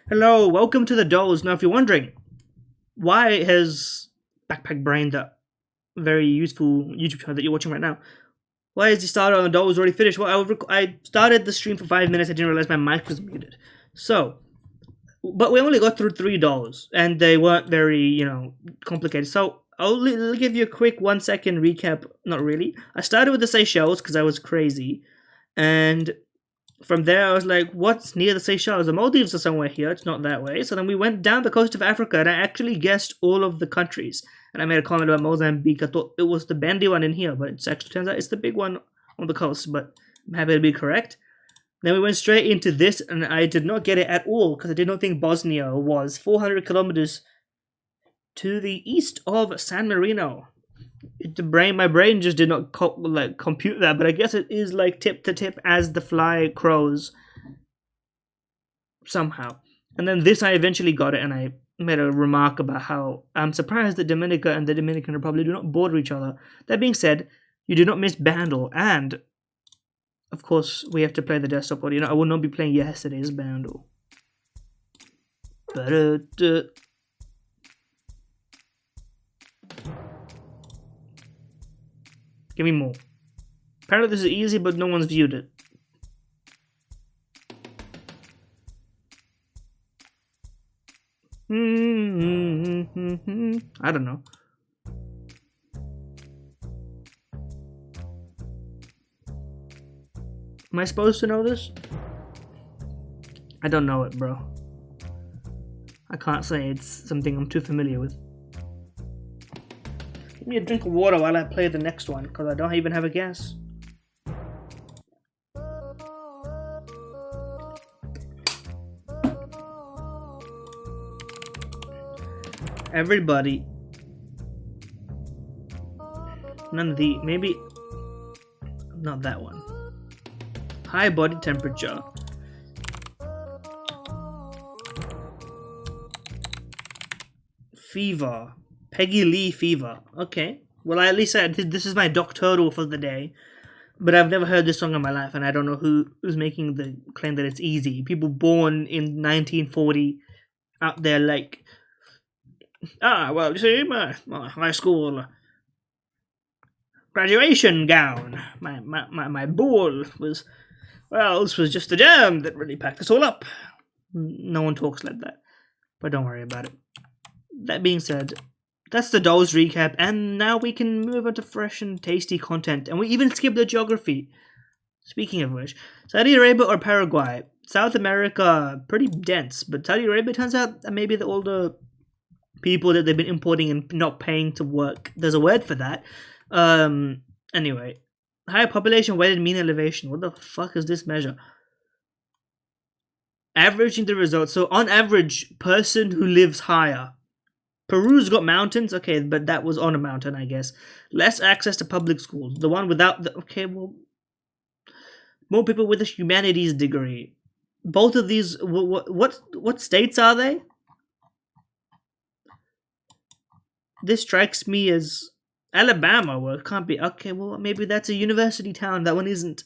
Hello, welcome to the Dolls. Now, if you're wondering, why has Backpack Brain, that very useful YouTube channel that you're watching right now, why is he started on the Dolls already finished? Well, I started the stream for 5 minutes. I didn't realize my mic was muted. So, but we only got through $3, and they weren't very, complicated. So I'll give you a quick 1 second recap. Not really. I started with the Seychelles because I was crazy, and from there, I was like, what's near the Seychelles? The Maldives are somewhere here. It's not that way. So then we went down the coast of Africa, and I actually guessed all of the countries. And I made a comment about Mozambique. I thought it was the bendy one in here, but it actually turns out it's the big one on the coast. But I'm happy to be correct. Then we went straight into this, and I did not get it at all because I did not think Bosnia was 400 kilometers to the east of San Marino. My brain just did not compute that, but I guess it is like tip to tip as the fly crows somehow. And then this, I eventually got it, and I made a remark about how I'm surprised that Dominica and the Dominican Republic do not border each other. That being said, you do not miss Bandle, and of course we have to play the desktop audio. I will not be playing yesterday's Bandle. Give me more. Apparently this is easy, but no one's viewed it. I don't know. Am I supposed to know this? I don't know it, bro. I can't say it's something I'm too familiar with. Give me a drink of water while I play the next one, because I don't even have a guess. Everybody. None of the. Maybe. Not that one. High body temperature. Fever. Peggy Lee fever. Okay. Well, at least this is my doctoral for the day. But I've never heard this song in my life, and I don't know who's making the claim that it's easy. People born in 1940 out there like, well, you see, my high school graduation gown, my ball was, well, this was just a jam that really packed us all up. No one talks like that, but don't worry about it. That being said, that's the Dolls recap, and now we can move on to fresh and tasty content, and we even skip the geography. Speaking of which, Saudi Arabia or Paraguay? South America, pretty dense, but Saudi Arabia turns out that maybe all the people that they've been importing and not paying to work. There's a word for that. Anyway, higher population, weighted mean elevation. What the fuck is this measure? Averaging the results. So on average, person who lives higher. Peru's got mountains, okay, but that was on a mountain, I guess. Less access to public schools. The one without the, okay, well, more people with a humanities degree. Both of these, what states are they? This strikes me as Alabama. Well, it can't be. Okay, well, maybe that's a university town. That one isn't.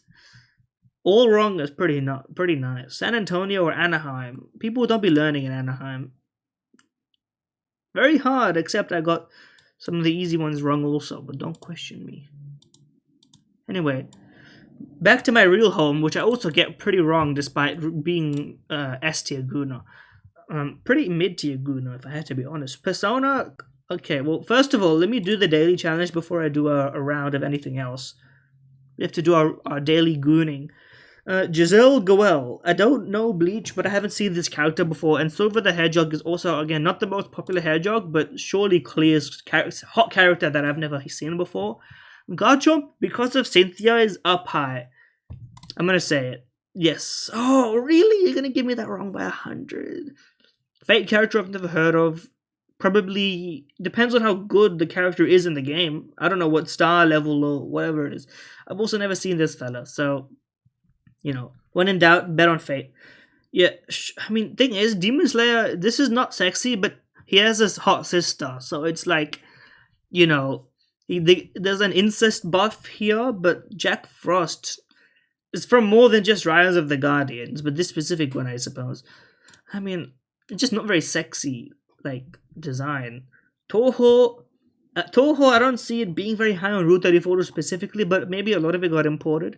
All wrong is pretty nice. San Antonio or Anaheim. People don't be learning in Anaheim. Very hard, except I got some of the easy ones wrong also, but don't question me. Anyway, back to my real home, which I also get pretty wrong despite being S-tier Guna. Pretty mid-tier Guna, if I had to be honest. Persona, okay, well, first of all, let me do the daily challenge before I do a round of anything else. We have to do our daily gooning. Giselle Goel. I don't know Bleach, but I haven't seen this character before. And Silver the Hedgehog is also, again, not the most popular Hedgehog, but surely Clear's hot character that I've never seen before. Garchomp, because of Cynthia, is up high. I'm gonna say it. Yes. Oh, really? You're gonna give me that wrong by 100? Fake character I've never heard of. Probably depends on how good the character is in the game. I don't know what star level or whatever it is. I've also never seen this fella, so... when in doubt, bet on fate. Yeah, I mean, thing is, Demon Slayer, this is not sexy, but he has this hot sister, so it's like, there's an incest buff here, but Jack Frost is from more than just Rise of the Guardians, but this specific one, I suppose. I mean, It's just not very sexy, like design. Toho, Toho, I don't see it being very high on Route 34 specifically, but maybe a lot of it got imported.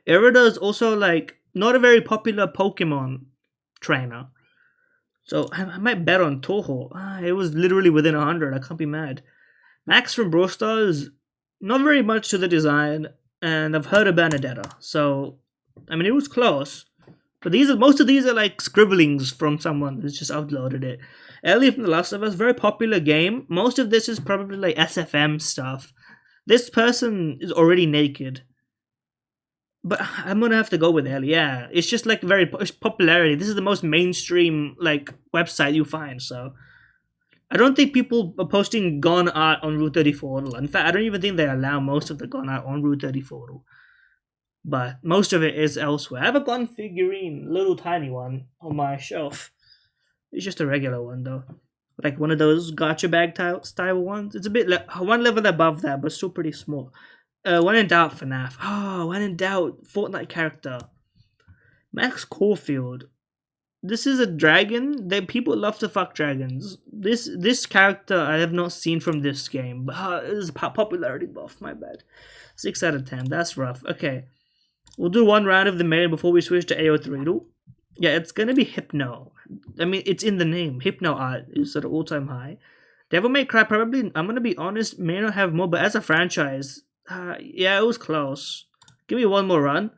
Irida is also like not a very popular Pokemon trainer, so I might bet on Toho. It was literally within 100. I can't be mad. Max from Brawl Stars, not very much to the design, and I've heard of Benedetta, so I mean it was close. But these are most of these are like scribblings from someone who's just uploaded it. Ellie from The Last of Us, very popular game. Most of this is probably like SFM stuff. This person is already naked. But I'm gonna have to go with Ellie. Yeah, it's just like very it's popularity. This is the most mainstream like website you find. So I don't think people are posting Gone art on Route 34. In fact, I don't even think they allow most of the Gone art on Route 34. But most of it is elsewhere. I have a Gone figurine, little tiny one, on my shelf. It's just a regular one though, like one of those gotcha bag style ones. It's a bit one level above that, but still pretty small. When in doubt, FNAF. Oh, when in doubt, Fortnite character. Max Caulfield. This is a dragon. They people love to fuck dragons. This character I have not seen from this game, but it is popularity buff. My bad. 6 out of 10. That's rough. Okay, we'll do one round of the main before we switch to AO3. Yeah, it's gonna be Hypno. I mean, it's in the name. Hypno art is at an all-time high. Devil May Cry probably. I'm gonna be honest, may not have more, but as a franchise, yeah, it was close. Give me one more run.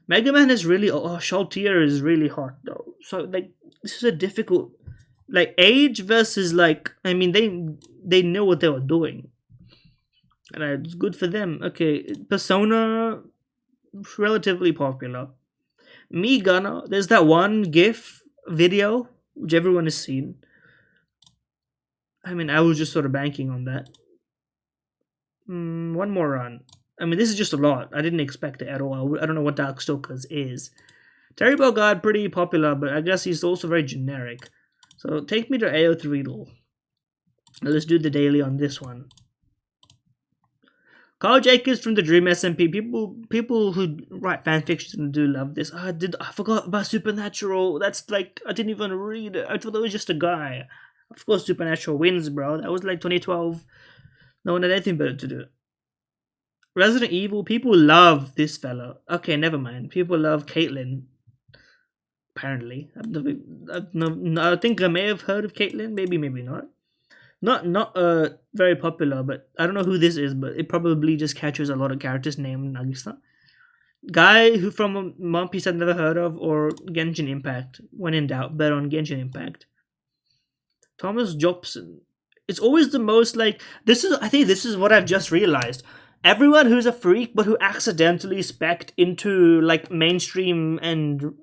Mega Man is really Shaltier is really hot though. So like this is a difficult like age versus like I mean they know what they were doing. And it's good for them. Okay, Persona relatively popular. Me Gunner, there's that one GIF video which everyone has seen. I mean, I was just sort of banking on that. One more run. I mean, this is just a lot. I didn't expect it at all. I don't know what Darkstalkers is. Terry Bogard, pretty popular, but I guess he's also very generic. So take me to AO3. Let's do the daily on this one. Carl Jacobs from the Dream SMP. People who write fanfiction do love this. I forgot about Supernatural. That's like I didn't even read it. I thought that was just a guy. Of course, Supernatural wins, bro. That was like 2012. No one had anything better to do. Resident Evil. People love this fella. Okay, never mind. People love Caitlyn. Apparently, I think I may have heard of Caitlyn. Maybe not. Not very popular, but I don't know who this is, but it probably just catches a lot of characters named Nagisa. Guy who from One Piece I've never heard of, or Genshin Impact. When in doubt, bet on Genshin Impact. Thomas Jobson. It's always the most like I think this is what I've just realized. Everyone who's a freak but who accidentally specced into like mainstream and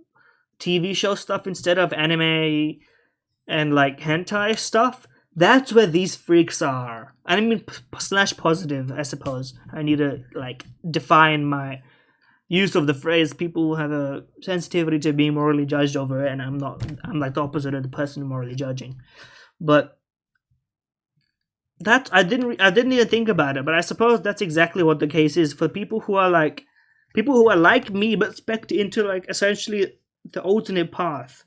TV show stuff instead of anime and like hentai stuff, that's where these freaks are. I mean slash positive, I suppose. I need to like define my use of the phrase. People who have a sensitivity to being morally judged over it, and I'm like the opposite of the person morally judging. But that I didn't even think about it, but I suppose that's exactly what the case is for people who are like me but spec into like essentially the alternate path.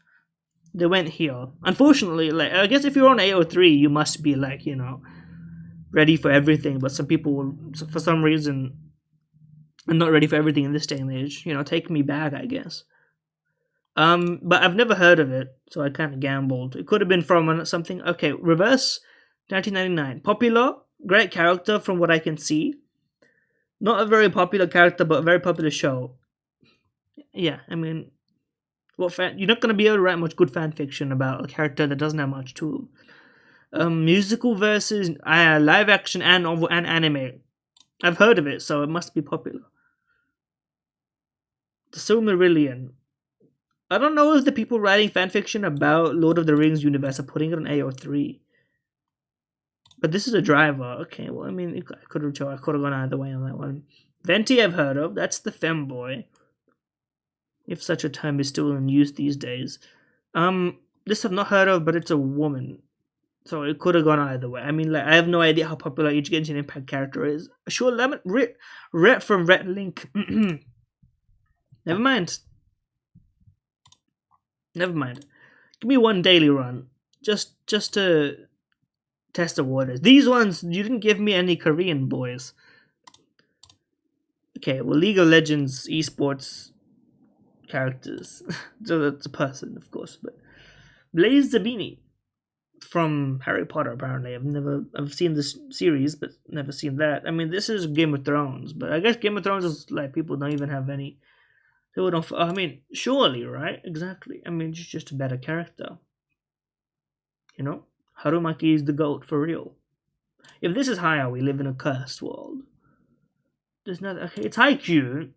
They went here. Unfortunately, like I guess if you're on AO3, you must be like, ready for everything, but some people for some reason are not ready for everything in this day and age. Take me back, I guess. But I've never heard of it, so I kind of gambled. It could have been from something. Okay, Reverse 1999. Popular, great character from what I can see. Not a very popular character, but a very popular show. Yeah, I mean, you're not going to be able to write much good fan fiction about a character that doesn't have much to musical versus live action and anime. I've heard of it, so it must be popular. The Silmarillion. I don't know if the people writing fanfiction about Lord of the Rings universe are putting it on AO3. But this is a driver. Okay, well, I mean, I could have gone either way on that one. Venti I've heard of. That's the femboy. If such a term is still in use these days. This I've not heard of, but it's a woman. So it could have gone either way. I mean, like, I have no idea how popular each Genshin Impact character is. Sure, Lemon, Ret from Ret Link. Never mind. Give me one daily run. just to test the waters. These ones you didn't give me any Korean boys. Okay, well, League of Legends esports characters. So that's a person, of course, but Blaze Zabini from Harry Potter. Apparently, I've seen this series, but never seen that. I mean, this is Game of Thrones, but I guess Game of Thrones is like people don't even have any. They don't. I mean, surely, right? Exactly. I mean, it's just a better character. You know, Harumaki is the goat for real. If this is how we live in a cursed world. There's not. Okay, it's Haikyuu.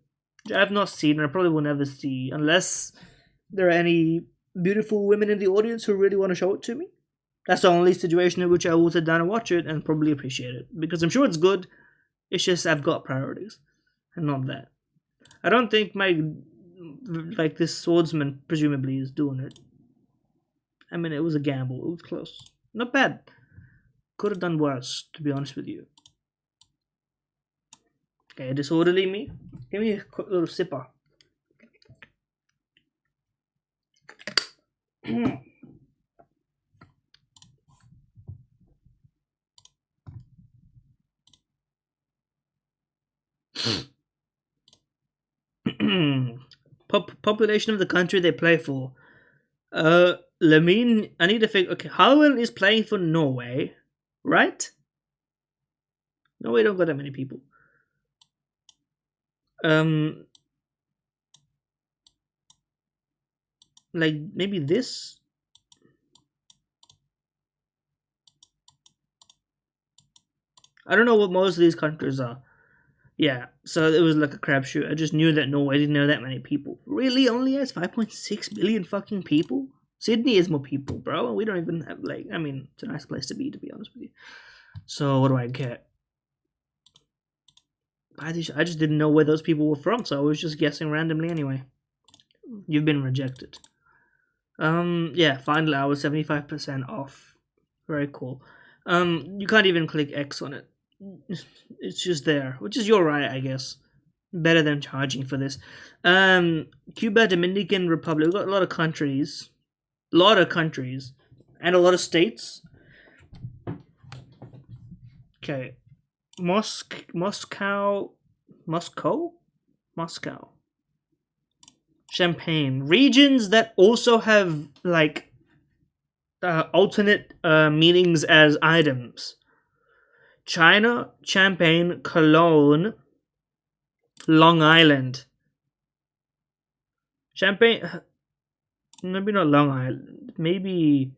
I've not seen, and I probably will never see, unless there are any beautiful women in the audience who really want to show it to me. That's the only situation in which I will sit down and watch it and probably appreciate it, because I'm sure it's good. It's just I've got priorities, and not that. I don't think my like this swordsman presumably is doing it. I mean, it was a gamble. It was close. Not bad. Could have done worse, to be honest with you. Okay, disorderly me. Give me a quick little sipper. Population of the country they play for. Lamine, I need to figure. Okay, Harlan is playing for Norway, right? Norway don't got that many people. Like maybe this. I don't know what most of these countries are. Yeah, so it was like a crapshoot. I just knew that Norway didn't know that many people. Really, only has 5.6 million fucking people. Sydney is more people, bro. We don't even have like. I mean, it's a nice place to be honest with you. So what do I get? I just didn't know where those people were from, so I was just guessing randomly anyway. You've been rejected. Yeah, final hour 75% off. Very cool. You can't even click X on it. It's just there, which is your right, I guess. Better than charging for this. Cuba, Dominican Republic. We've got a lot of countries. And a lot of states. Okay. Moscow. Champagne. Regions that also have like alternate meanings as items. China, Champagne, Cologne, Long Island. Champagne, maybe not Long Island, maybe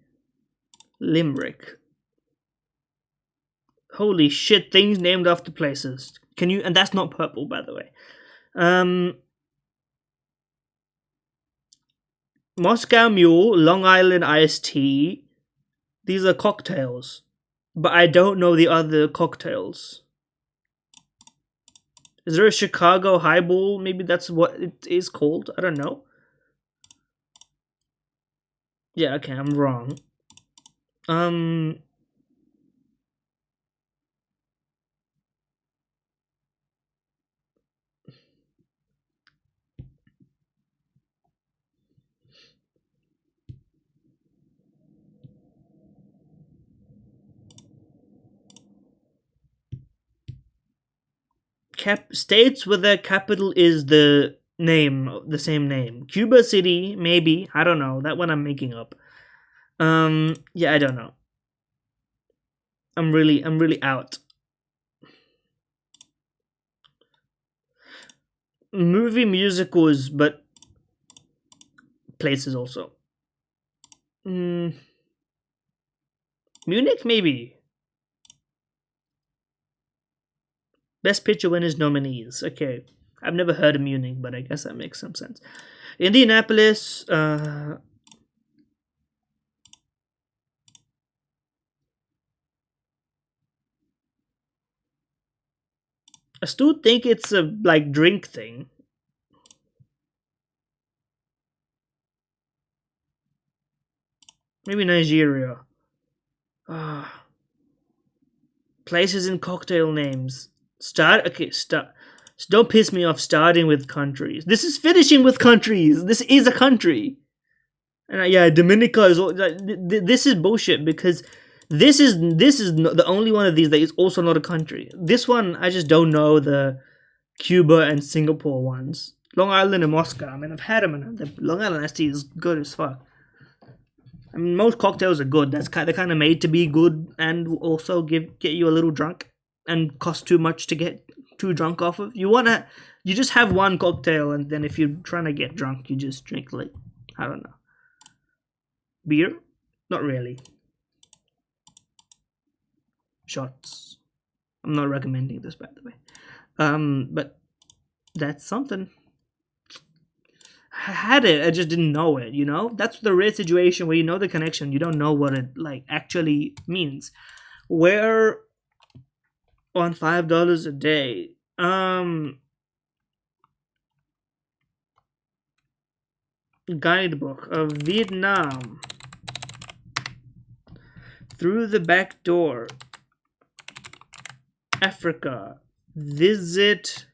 Limerick. Holy shit, things named after places. Can you, and that's not purple, by the way. Moscow Mule, Long Island iced tea. These are cocktails, but I don't know the other cocktails. Is there a Chicago highball? Maybe that's what it is called. I don't know. Yeah, okay, I'm wrong. States where their capital is the same name. Cuba City, maybe. I don't know. That one I'm making up. Yeah, I don't know. I'm really out. Movie musicals, but places also. Munich, maybe. Best Picture winners nominees. Okay, I've never heard of Munich, but I guess that makes some sense. Indianapolis. I still think it's a like drink thing. Maybe Nigeria. Places and cocktail names. Start. Don't piss me off starting with countries. This is finishing with countries. This is a country. And yeah, Dominica is this is bullshit because this is not the only one of these that is also not a country. This one I just don't know the Cuba and Singapore ones. Long Island and Moscow. I mean, I've had them, and the Long Island iced tea is good as fuck. I mean, most cocktails are good. They're kind of made to be good and also get you a little drunk and cost too much to get too drunk off of. You just have one cocktail, and then if you're trying to get drunk, you just drink like, I don't know, beer. Not really. Shots. I'm not recommending this, by the way. But that's something. I had it, I just didn't know it. That's the rare situation where you know the connection, you don't know what it like actually means. Where on $5 a day, guidebook of Vietnam through the back door, Africa, visit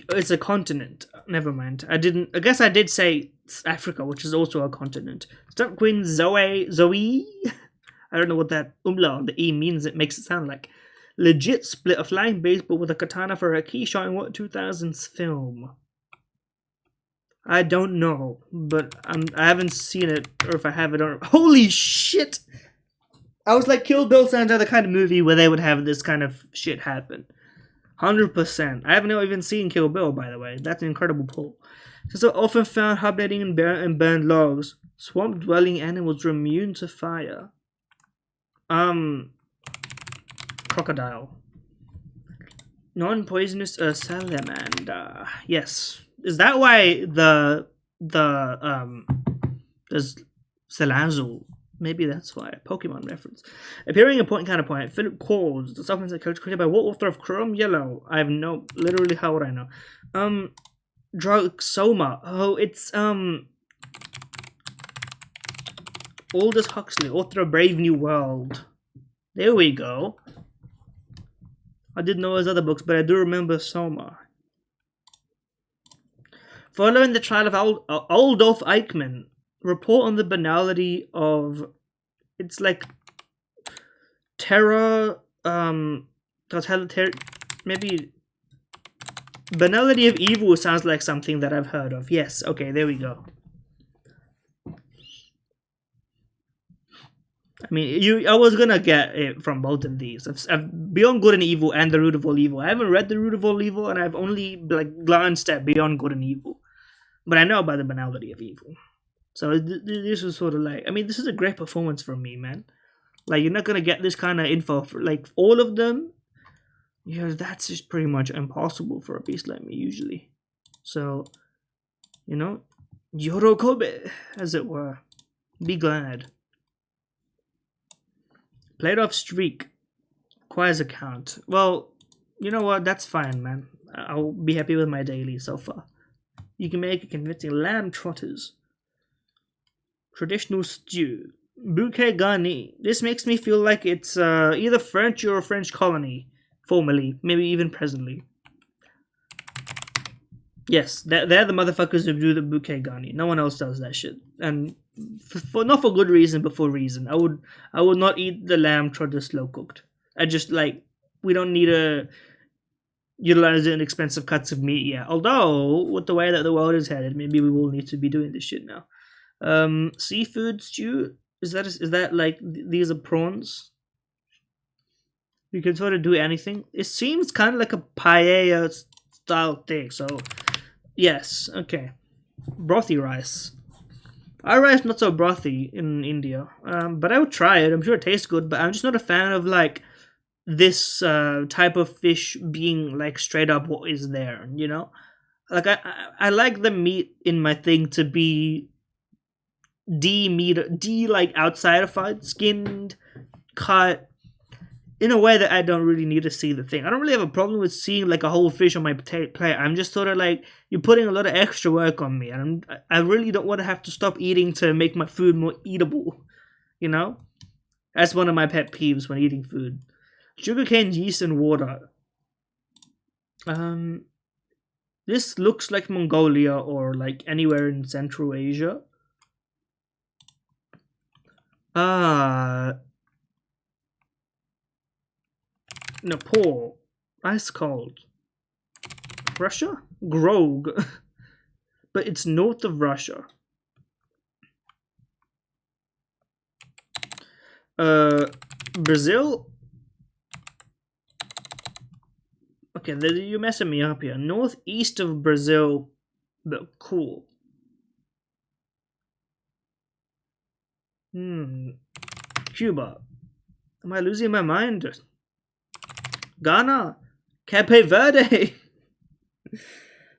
it's a continent. Never mind. I guess I did say Africa, which is also a continent. Stunt Queen Zoe. I don't know what that umlaut on the E means. It makes it sound like legit split a flying baseball with a katana for a key shot in what 2000s film. I don't know, but I haven't seen it, or if I have it, or holy shit! I was like, Kill Bill sounds like the kind of movie where they would have this kind of shit happen. 100%. I haven't even seen Kill Bill, by the way. That's an incredible pull. So often found hibernating in burned logs. Swamp-dwelling animals are immune to fire. Crocodile. Non-poisonous salamander. Yes. Is that why there's Salazzle? Maybe that's why. Pokemon reference. Appearing in Point Counterpoint, Philip Calls, the software character created by what author of Chrome Yellow? I have no, literally, how would I know? Drug Soma. Oh, it's, Aldous Huxley, author of Brave New World. There we go. I didn't know his other books, but I do remember Soma. Following the trial of Adolf Eichmann, report on the banality of it's like terror maybe banality of evil sounds like something that I've heard of. Yes, okay, there we go. I mean, I was gonna get it from both of these. I've Beyond Good and Evil and The Root of All Evil. I haven't read The Root of All Evil, and I've only like glanced at Beyond Good and Evil, but I know about the banality of evil. So this was sort of like, I mean, this is a great performance from me, man. Like, you're not gonna get this kind of info for like all of them. Yeah, that's just pretty much impossible for a beast like me usually. So, Yorokobe, as it were. Be glad. Played off streak. Requires account. Well, you know what? That's fine, man. I'll be happy with my daily so far. You can make a convincing lamb trotters. Traditional stew. Bouquet garni. This makes me feel like it's either French or a French colony. Formerly. Maybe even presently. Yes, they're the motherfuckers who do the bouquet garni. No one else does that shit. And not for good reason, but for reason. I would not eat the lamb trotter slow cooked. I just like, we don't need to utilize it in expensive cuts of meat yet. Although, with the way that the world is headed, maybe we will need to be doing this shit now. Seafood stew. Is that like these are prawns? You can sort of do anything. It seems kind of like a paella style thing. So, yes, okay. Brothy rice. Our rice not so brothy in India, but I would try it. I'm sure it tastes good, but I'm just not a fan of like this type of fish being like straight up what is there. Like I like the meat in my thing to be like outside of skinned, cut in a way that I don't really need to see the thing. I don't really have a problem with seeing like a whole fish on my plate. I'm just sort of like, you're putting a lot of extra work on me, and I really don't want to have to stop eating to make my food more eatable. That's one of my pet peeves when eating food. Sugarcane, yeast, and water. This looks like Mongolia or like anywhere in Central Asia. Ah, Nepal. Ice cold. Russia? Grog. But it's north of Russia. Uh, Brazil? Okay, you're messing me up here. Northeast of Brazil, but cool. Hmm. Cuba. Am I losing my mind? Ghana? Cape Verde?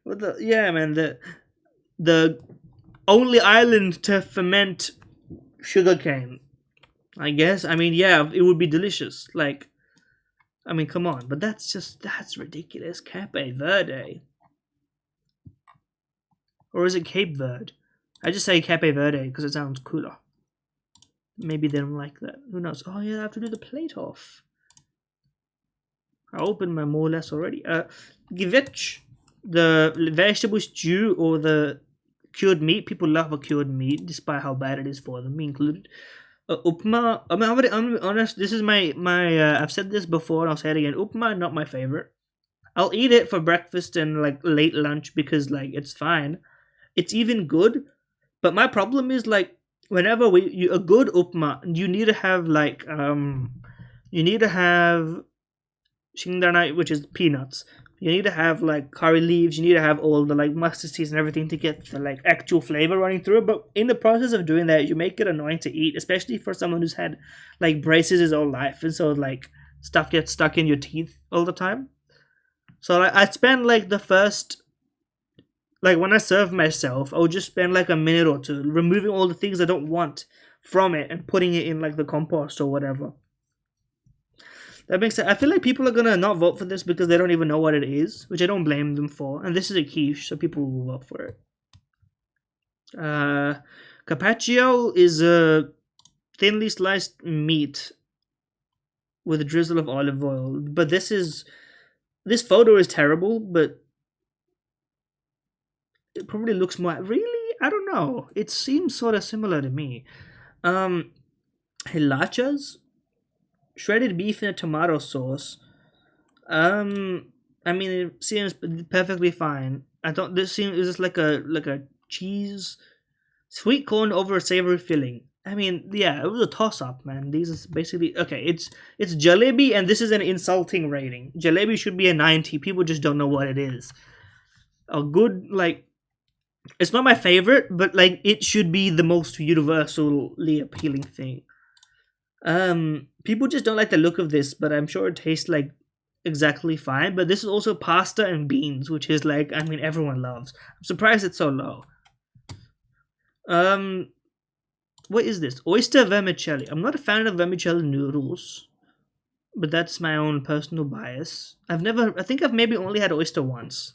What the? Yeah, man. The only island to ferment sugarcane. I guess. I mean, yeah, it would be delicious. Like, I mean, come on. But that's ridiculous. Cape Verde. Or is it Cape Verde? I just say Cape Verde because it sounds cooler. Maybe they don't like that. Who knows? Oh yeah, I have to do the plate off. I opened my more or less already. Givich, the vegetable stew or the cured meat. People love a cured meat, despite how bad it is for them, me included. Upma. I mean, I'm honest. This is my. I've said this before, and I'll say it again. Upma, not my favorite. I'll eat it for breakfast and like late lunch because like it's fine. It's even good, but my problem is like whenever a good upma, you need to have like you need to have shingdana, which is peanuts. You need to have like curry leaves. You need to have all the like mustard seeds and everything to get the like actual flavor running through it. But in the process of doing that, you make it annoying to eat, especially for someone who's had like braces his whole life, and so like stuff gets stuck in your teeth all the time. So like, I spend like the first like when I serve myself, I'll just spend like a minute or two removing all the things I don't want from it and putting it in like the compost or whatever. That makes sense. I feel like people are gonna not vote for this because they don't even know what it is, which I don't blame them for. And this is a quiche, so people will vote for it. Uh, Carpaccio is a thinly sliced meat with a drizzle of olive oil. But this photo is terrible, but it probably looks more really. I don't know. It seems sort of similar to me. Um, Hilachas, shredded beef in a tomato sauce. Um, I mean, it seems perfectly fine. I thought this seems is this like a cheese sweet corn over a savory filling. I mean, yeah, it was a toss up, man. These is basically okay. It's jalebi, and this is an insulting rating. Jalebi should be a 90. People just don't know what it is. A good like it's not my favorite, but like it should be the most universally appealing thing. People just don't like the look of this, but I'm sure it tastes like exactly fine. But this is also pasta and beans, which is like I mean everyone loves. I'm surprised it's so low. Um, what is this? Oyster vermicelli. I'm not a fan of vermicelli noodles, but that's my own personal bias. I've never. I think I've maybe only had oyster once,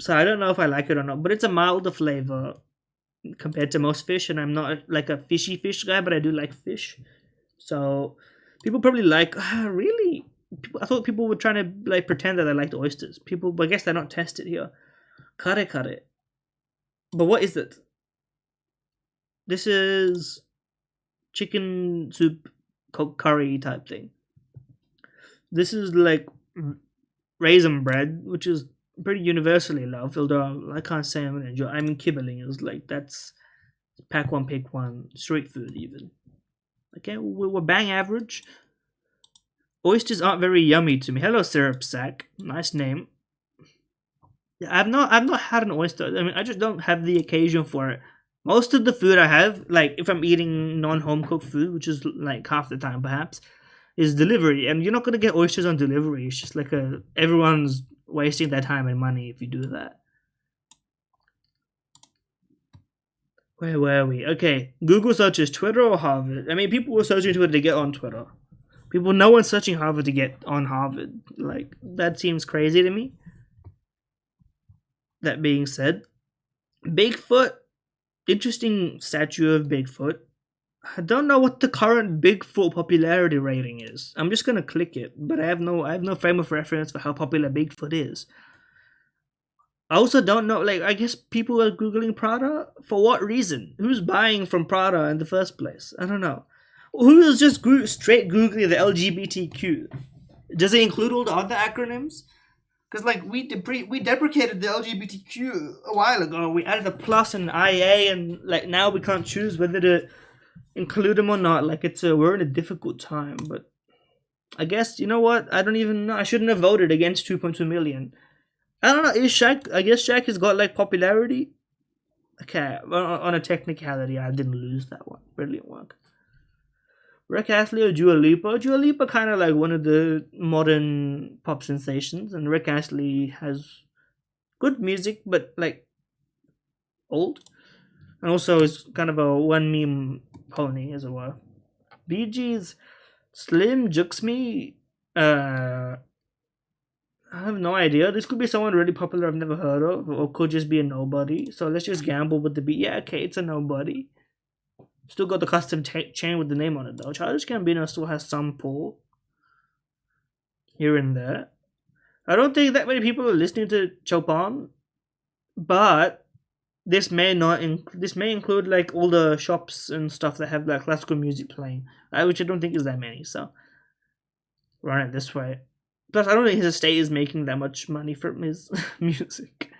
so I don't know if I like it or not. But it's a milder flavor compared to most fish, and I'm not like a fishy fish guy, but I do like fish. So people probably like really. I thought people were trying to like pretend that I liked oysters. People, but I guess they're not tested here. Kare kare. But what is it? This is chicken soup curry type thing. This is like raisin bread, which is pretty universally loved. Although I can't say I'm gonna enjoy. I mean, kibbeling is like that's pack one, pick one, street food even. Okay, we're bang average. Oysters aren't very yummy to me. Hello, syrup sack. Nice name. Yeah, I've not had an oyster. I mean, I just don't have the occasion for it. Most of the food I have, like if I'm eating non-home cooked food, which is like half the time perhaps, is delivery, and you're not gonna get oysters on delivery. It's just like a everyone's wasting their time and money if you do that. Where were we? Okay, Google searches Twitter or Harvard. I mean, people were searching Twitter to get on Twitter. No one's searching Harvard to get on Harvard. Like that seems crazy to me. That being said, Bigfoot, interesting statue of Bigfoot. I don't know what the current Bigfoot popularity rating is. I'm just gonna click it, but I have no frame of reference for how popular Bigfoot is. I also don't know. Like, I guess people are googling Prada for what reason? Who's buying from Prada in the first place? I don't know. Who is just straight googling the LGBTQ? Does it include all the other acronyms? Because like we deprecated the LGBTQ a while ago. We added a plus and IA, and like now we can't choose whether to include them or not. Like we're in a difficult time. But I guess you know what? I don't even know. I shouldn't have voted against 2.2 million. I don't know. Is Shaq? I guess Shaq has got like popularity. Okay, well, on a technicality, I didn't lose that one. Brilliant work. Rick Astley or Dua Lipa? Dua Lipa kind of like one of the modern pop sensations, and Rick Astley has good music, but like old, and also is kind of a one meme pony as well. Bee Gees, Slim Jukes Me. I have no idea. This could be someone really popular I've never heard of, or could just be a nobody. So let's just gamble with the beat. Yeah, okay, it's a nobody. Still got the custom chain with the name on it though. Childish Gambino still has some pull here and there. I don't think that many people are listening to Chopin, but this may not. This may include like all the shops and stuff that have like classical music playing, which I don't think is that many. So run it this way. Plus, I don't think his estate is making that much money from his music.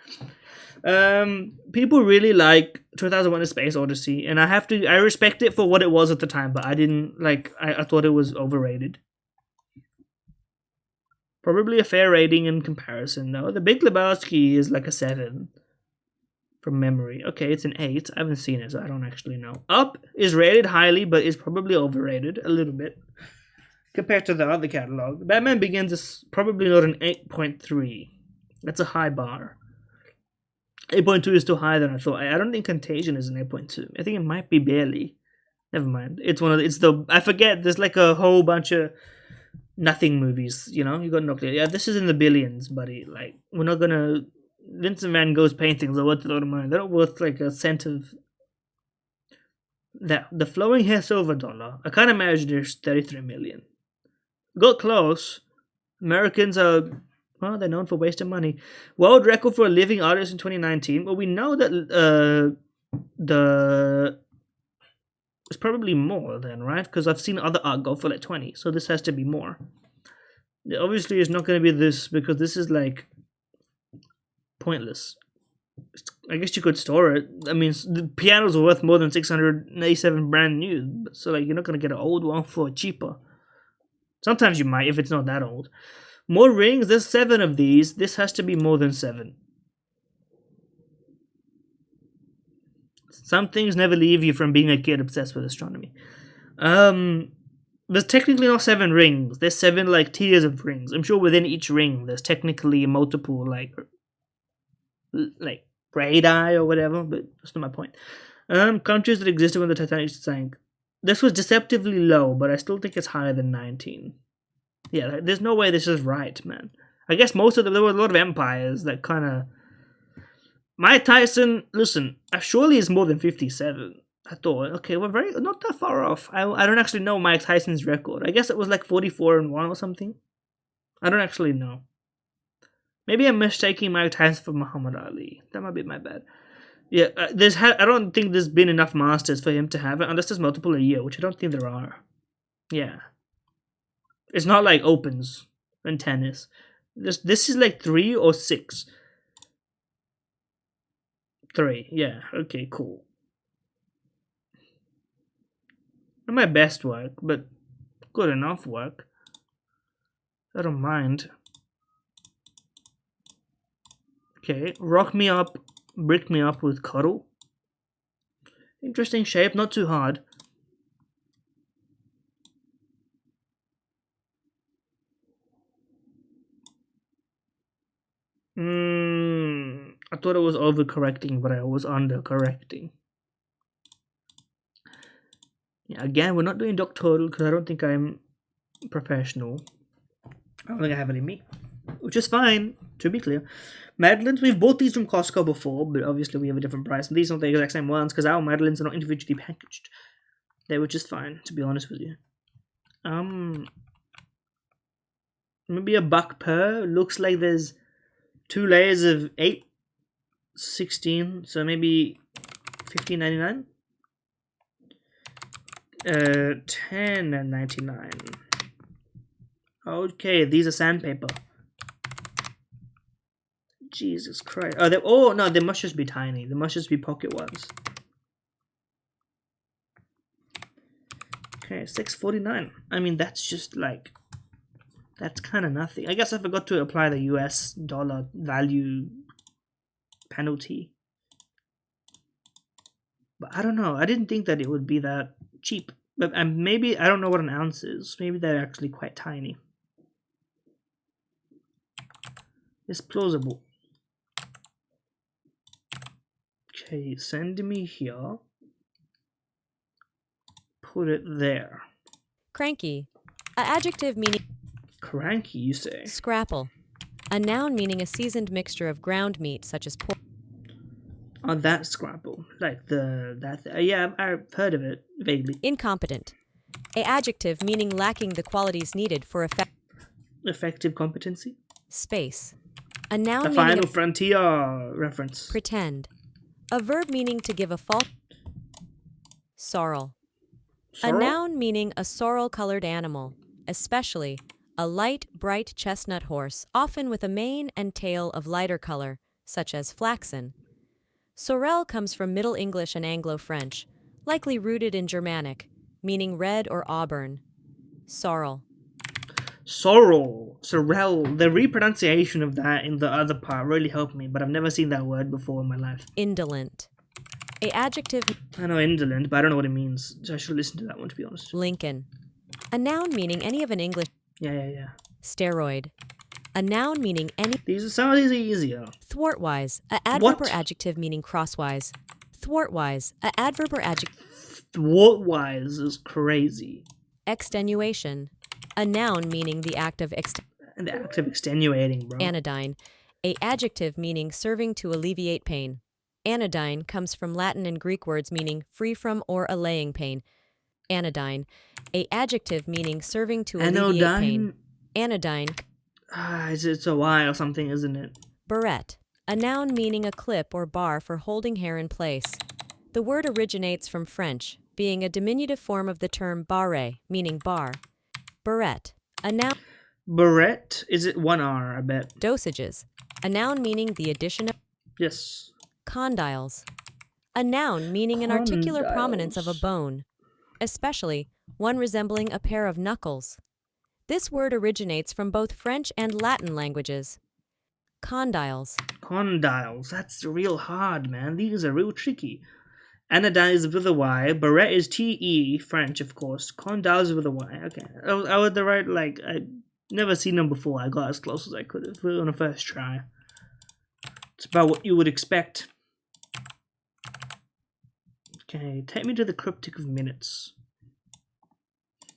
People really like 2001: A Space Odyssey, and I respect it for what it was at the time, but I didn't like. I thought it was overrated. Probably a fair rating in comparison. No, The Big Lebowski is like a 7 from memory. Okay, it's an 8. I haven't seen it, so I don't actually know. Up is rated highly, but is probably overrated a little bit compared to the other catalog. Batman Begins is probably not an 8.3. That's a high bar. 8.2 is still higher than I thought. I don't think Contagion is an 8.2. I think it might be barely. Never mind. It's one of the, it's the I forget. There's like a whole bunch of nothing movies. You know, you got Nuclear. Yeah, this is in the billions, buddy. Like we're not gonna. Vincent Van Gogh's paintings are worth a lot of money. They're not worth like a cent of that. The Flowing Hair Silver Dollar. I can't imagine there's 33 million. Got close. Americans are, well, they're known for wasting money. World record for a living artist in 2019. Well, we know that the it's probably more then, right? Because I've seen other art go for like 20, so this has to be more. Obviously, it's not going to be this because this is like pointless. I guess you could store it. I mean, the pianos are worth more than 687 brand new, so like you're not going to get an old one for cheaper. Sometimes you might if it's not that old. More rings. There's 7 of these. This has to be more than 7. Some things never leave you from being a kid obsessed with astronomy. There's technically not 7 rings. There's 7 like tiers of rings. I'm sure within each ring there's technically multiple like radii or whatever, but that's not my point. Countries that existed when the Titanic sank. This was deceptively low, but I still think it's higher than 19. Yeah, there's no way this is right, man. I guess most of them, there were a lot of empires that kind of. Mike Tyson, listen, surely is more than 57. I thought, okay, we're very not that far off. I don't actually know Mike Tyson's record. I guess it was like 44-1 or something. I don't actually know. Maybe I'm mistaking Mike Tyson for Muhammad Ali. That might be my bad. Yeah, I don't think there's been enough masters for him to have it, unless there's multiple a year, which I don't think there are. Yeah. It's not like opens in tennis. This is like 3 or 6. 3, yeah. Okay, cool. Not my best work, but good enough work. I don't mind. Okay, rock me up, brick me up with cuddle. Interesting shape, not too hard. I thought I was overcorrecting, but I was undercorrecting. Yeah, again, we're not doing doctoral because I don't think I'm professional. I don't think I have any meat, which is fine, to be clear. Madeleines, we've bought these from Costco before, but obviously we have a different price. And these are not the exact same ones because our Madeleines are not individually packaged. They were just fine, to be honest with you. Maybe a buck per. Looks like there's 2 layers of 8 16, so maybe 15.99. 10.99. Okay, these are sandpaper. Jesus Christ. Oh, oh no, they must just be tiny. They must just be pocket ones. Okay, 6.49. I mean, that's just like, that's kind of nothing. I guess I forgot to apply the US dollar value penalty. But I don't know. I didn't think that it would be that cheap. But maybe, I don't know what an ounce is. Maybe they're actually quite tiny. It's plausible. Okay, send me here. Put it there. Cranky. A adjective meaning Cranky, you say? scrapple. A noun meaning a seasoned mixture of ground meat such as pork. Oh, that scrapple. Like yeah, I've heard of it vaguely. Incompetent. A adjective meaning lacking the qualities needed for Effective competency. space. A The noun meaning Final Frontier reference. pretend. A verb meaning to give a false sorrel. A Sorrel? noun meaning a sorrel-colored animal, especially a light, bright chestnut horse, often with a mane and tail of lighter color, such as flaxen. Sorrel comes from Middle English and Anglo-French, likely rooted in Germanic, meaning red or auburn. Sorrel. Sorrel. Sorrel. The repronunciation of that in the other part really helped me, but I've never seen that word before in my life. Indolent. A adjective. I know indolent, but I don't know what it means, so I should listen to that one, to be honest. Lincoln. A noun meaning any of an English. Yeah. Steroid. A noun meaning any. Some of these are easier. Thwartwise. A adverb or adjective meaning crosswise. Thwartwise. A adverb or adjective. Thwartwise is crazy. Extenuation. A noun meaning the act of The act of extenuating, bro. Anodyne. A adjective meaning serving to alleviate pain. Anodyne comes from Latin and Greek words meaning free from or allaying pain. Anodyne. A adjective meaning serving to alleviate pain. Anodyne. It's a Y or something, isn't it? Barrette. A noun meaning a clip or bar for holding hair in place. The word originates from French, being a diminutive form of the term barre, meaning bar. Barrette. A noun. Barrette? Is it one R, I bet? Dosages. A noun meaning the addition of. Yes. Condyles. A noun meaning an articular prominence of a bone, especially one resembling a pair of knuckles. This word originates from both French and Latin languages. Condyles. Condyles. That's real hard, man. These are real tricky. Anodyne is with a Y. Barrette is T-E, French, of course. Condyles with a Y. Okay. I was the right, like, I never seen them before. I got as close as I could have on a first try. It's about what you would expect. Okay, take me to the Cryptic of Minutes.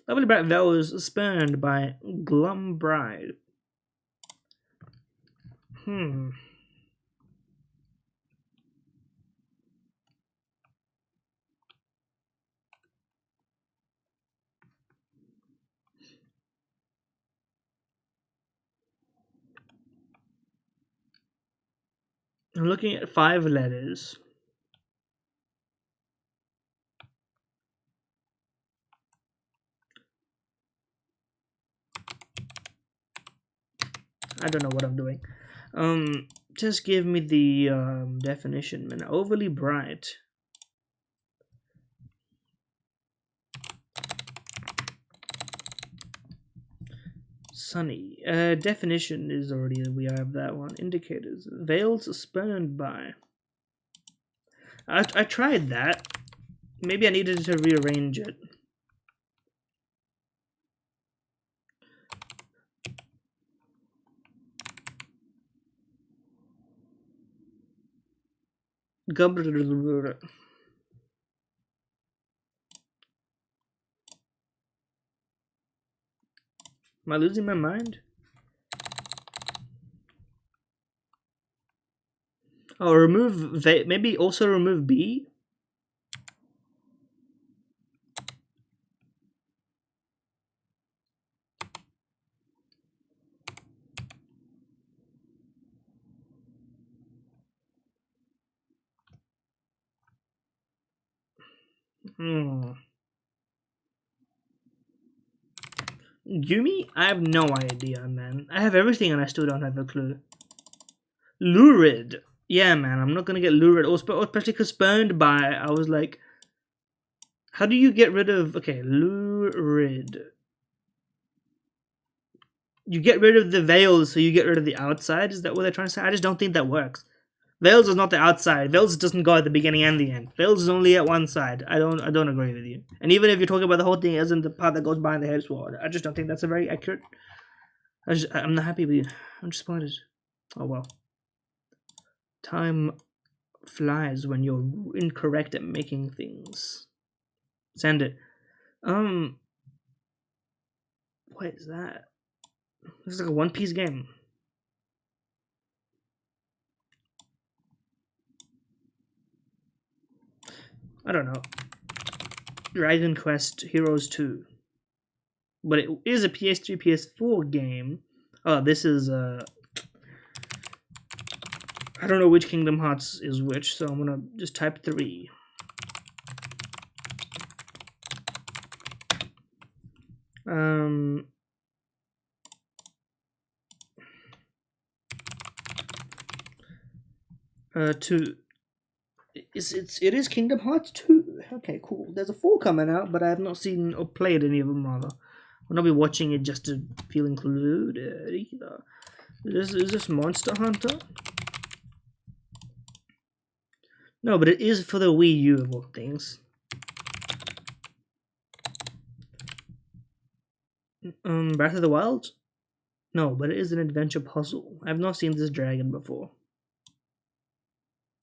Lovely bright vows spurned by glum bride. I'm looking at 5 letters. I don't know what I'm doing. Just give me the definition, man. Overly bright. Sunny. Definition is already, we have that one. Indicators. Veils spurned by. I tried that. Maybe I needed to rearrange it. Am I losing my mind? Oh, remove maybe also remove B. Hmm. Yumi? I have no idea, man. I have everything and I still don't have a clue. Lurid. Yeah, man, I'm not gonna get lurid. Especially because Burned by, I was like, how do you get rid of. Okay, lurid. You get rid of the veils, so you get rid of the outside? Is that what they're trying to say? I just don't think that works. Veils is not the outside. Veils doesn't go at the beginning and the end. Veils is only at one side. I don't agree with you. And even if you're talking about the whole thing as in the part that goes behind the head sword, I just don't think that's a very accurate. I'm not happy with you. I'm disappointed. Oh well. Time flies when you're incorrect at making things. Send it. Um, what is that? This is like a One Piece game. I don't know. Dragon Quest Heroes 2. But it is a PS3, PS4 game. Oh, this is I don't know which Kingdom Hearts is which, so I'm gonna just type 3. Um, 2. It is Kingdom Hearts 2. Okay, cool. There's a 4 coming out, but I have not seen or played any of them rather. I'll not be watching it just to feel included either. Is this Monster Hunter? No, but it is for the Wii U of all things. Breath of the Wild? No, but it is an adventure puzzle. I've not seen this dragon before.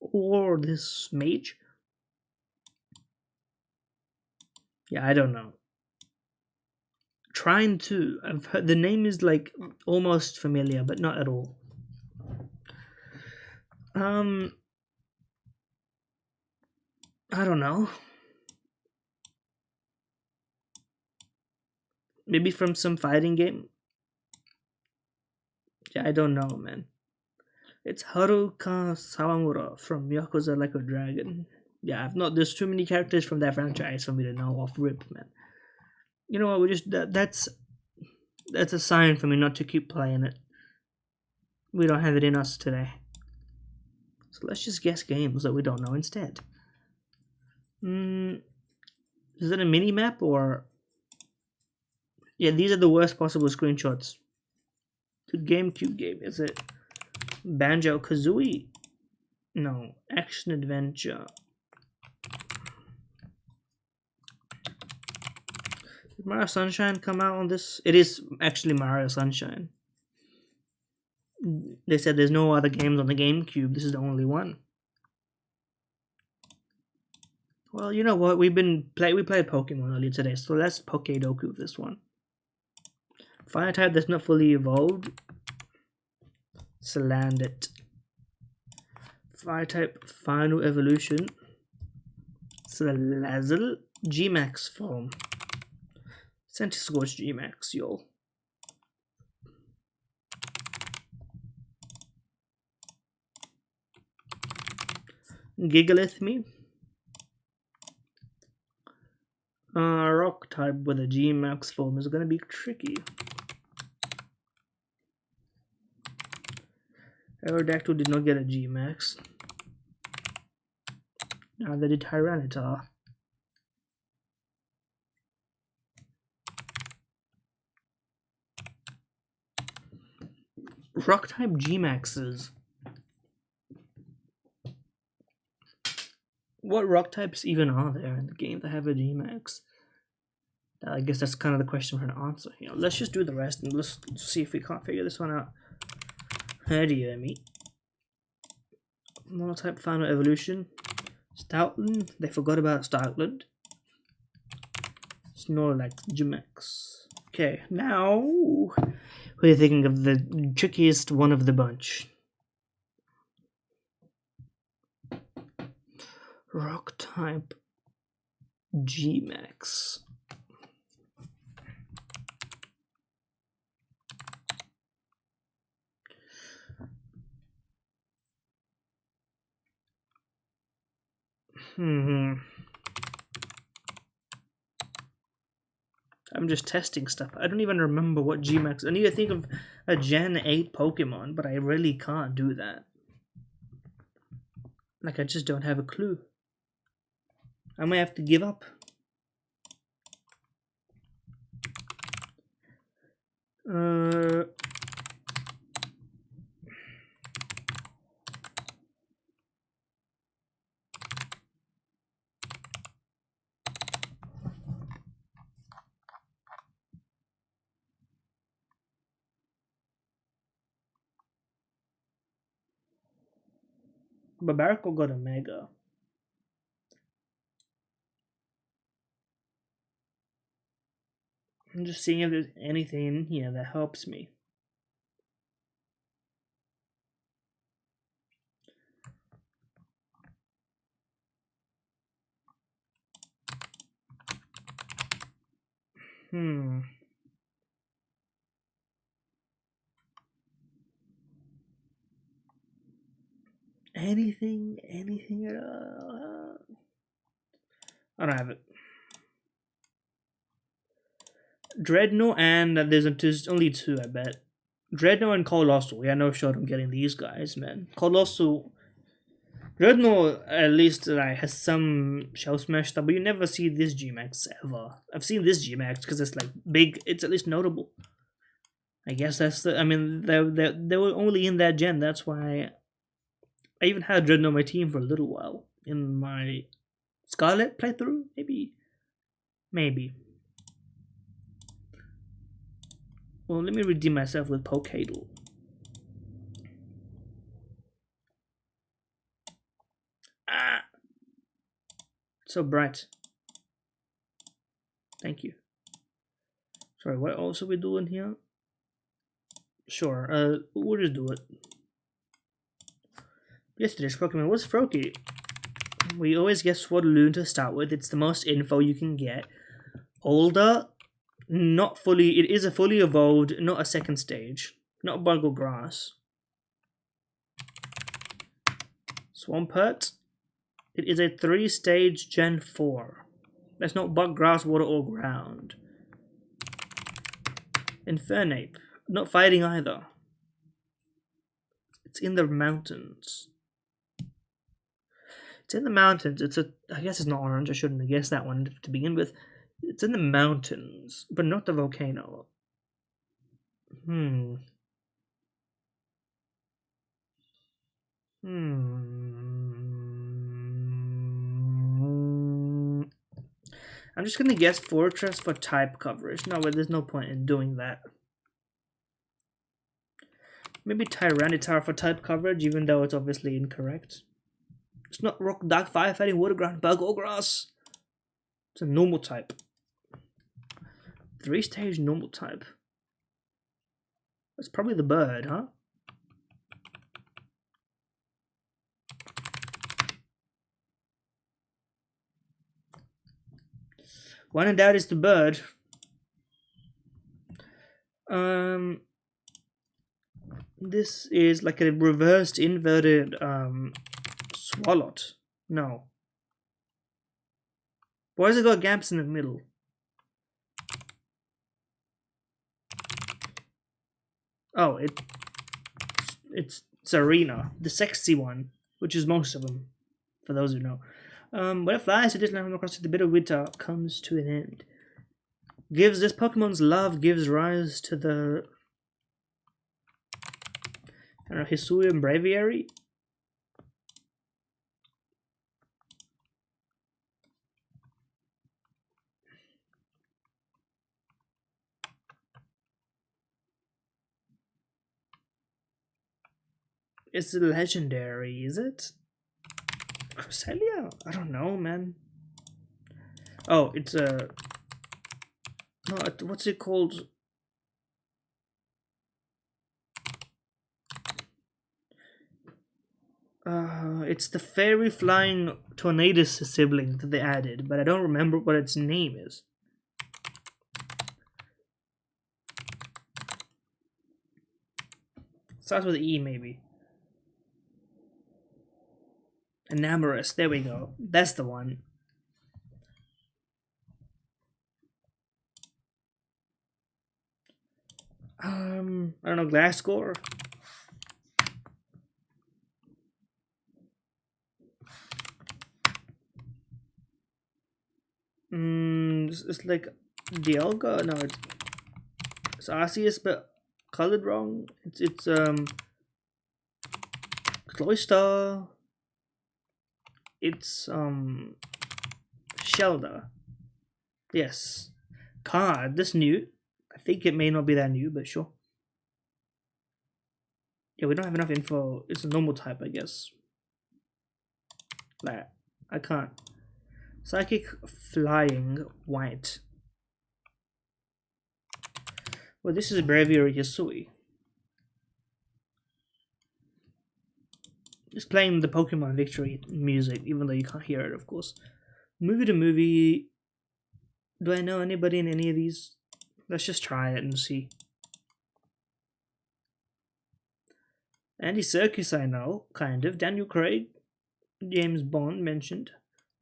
Or this mage? Yeah, I don't know. Trine 2. I've heard the name is like almost familiar, but not at all. Um, I don't know. Maybe from some fighting game. Yeah, I don't know, man. It's Haruka Sawamura from Yakuza Like a Dragon. Yeah, I've not. There's too many characters from that franchise for me to know off rip, man. You know what? We just that's a sign for me not to keep playing it. We don't have it in us today. So let's just guess games that we don't know instead. Hmm. Is it a mini map or? Yeah, these are the worst possible screenshots. Good GameCube game. Is it Banjo Kazooie? No. Action adventure. Did Mario Sunshine come out on this? It is actually Mario Sunshine. They said there's no other games on the GameCube. This is the only one. Well, you know what? We played Pokemon earlier today, so let's Pokedoku this one. Fire type that's not fully evolved. Salandit. Fire type final evolution. Salazzle. G-Max form. Centiskorch G-Max, yo. Gigalith me. Rock type with a G-Max form is gonna be tricky. Aerodactyl did not get a G-Max. Neither did Tyranitar. Rock type G-Maxes. What rock types even are there in the game that have a G-Max? I guess that's kind of the question for an answer. Let's just do the rest and let's see if we can't figure this one out. How do you me? Monotype final evolution. Stoutland. They forgot about Stoutland. Snorlax G-Max. Okay, now we're thinking of the trickiest one of the bunch. Rock type G-Max. Hmm. I'm just testing stuff. I don't even remember what Gmax. I need to think of a Gen 8 Pokemon, but I really can't do that. Like, I just don't have a clue. I might have to give up. Uh, Barbarical got a Mega. I'm just seeing if there's anything in here that helps me. Hmm. Anything at all? I don't have it. Dreadnought and there's only two, I bet. Dreadnought and Colossal. Yeah, no shot I'm getting these guys, man. Colossal. Dreadnought at least like has some shell smash stuff, but you never see this Gmax ever. I've seen this Gmax because it's like big. It's at least notable. I guess that's the. I mean, they were only in that gen. That's why I even had Dreadnought on my team for a little while in my Scarlet playthrough. Maybe. Well, let me redeem myself with Pokédle. Ah, so bright. Thank you. Sorry, what else are we doing here? Sure, we'll just do it. Yesterday's Pokemon was Froakie. We always get Swadloon to start with. It's the most info you can get. Older, not fully. It is a fully evolved, not a second stage. Not Bug or Grass. Swampert. It is a 3-stage Gen 4. That's not Bug, Grass, Water, or Ground. Infernape. Not fighting either. It's in the mountains. It's in the mountains. I guess it's not orange. I shouldn't have guessed that one to begin with. It's in the mountains, but not the volcano. Hmm. I'm just gonna guess Fortress for type coverage. No, but there's no point in doing that. Maybe Tyranitar for type coverage, even though it's obviously incorrect. It's not Rock, Dark, Firefighting, Water, Ground, Bug, or Grass. It's a normal type. 3-stage normal type. That's probably the bird, huh? When in doubt, it's the bird. This is like a reversed inverted Swalot. No. Why has it got gaps in the middle? Oh, it's Serena, the sexy one, which is most of them, for those who know. When it flies, it is never across the bitter winter comes to an end. Gives this Pokemon's love gives rise to the I don't know, Hisuian Braviary. It's legendary, is it? Cresselia? I don't know, man. Oh, it's a. No, what's it called? It's the fairy flying Tornadus sibling that they added, but I don't remember what its name is. Starts with E, maybe. Enamorous, there we go. That's the one. I don't know, glass score. It's like Dialga. No, it's Arceus, but colored wrong. It's Cloyster. It's Shelder. Yes. Card. This new. I think it may not be that new, but sure. Yeah, we don't have enough info. It's a normal type, I guess. That I can't. Psychic flying white. Well, this is Braviary Yasui. Just playing the Pokemon Victory music, even though you can't hear it, of course. Movie to movie. Do I know anybody in any of these? Let's just try it and see. Andy Serkis, I know, kind of. Daniel Craig, James Bond mentioned.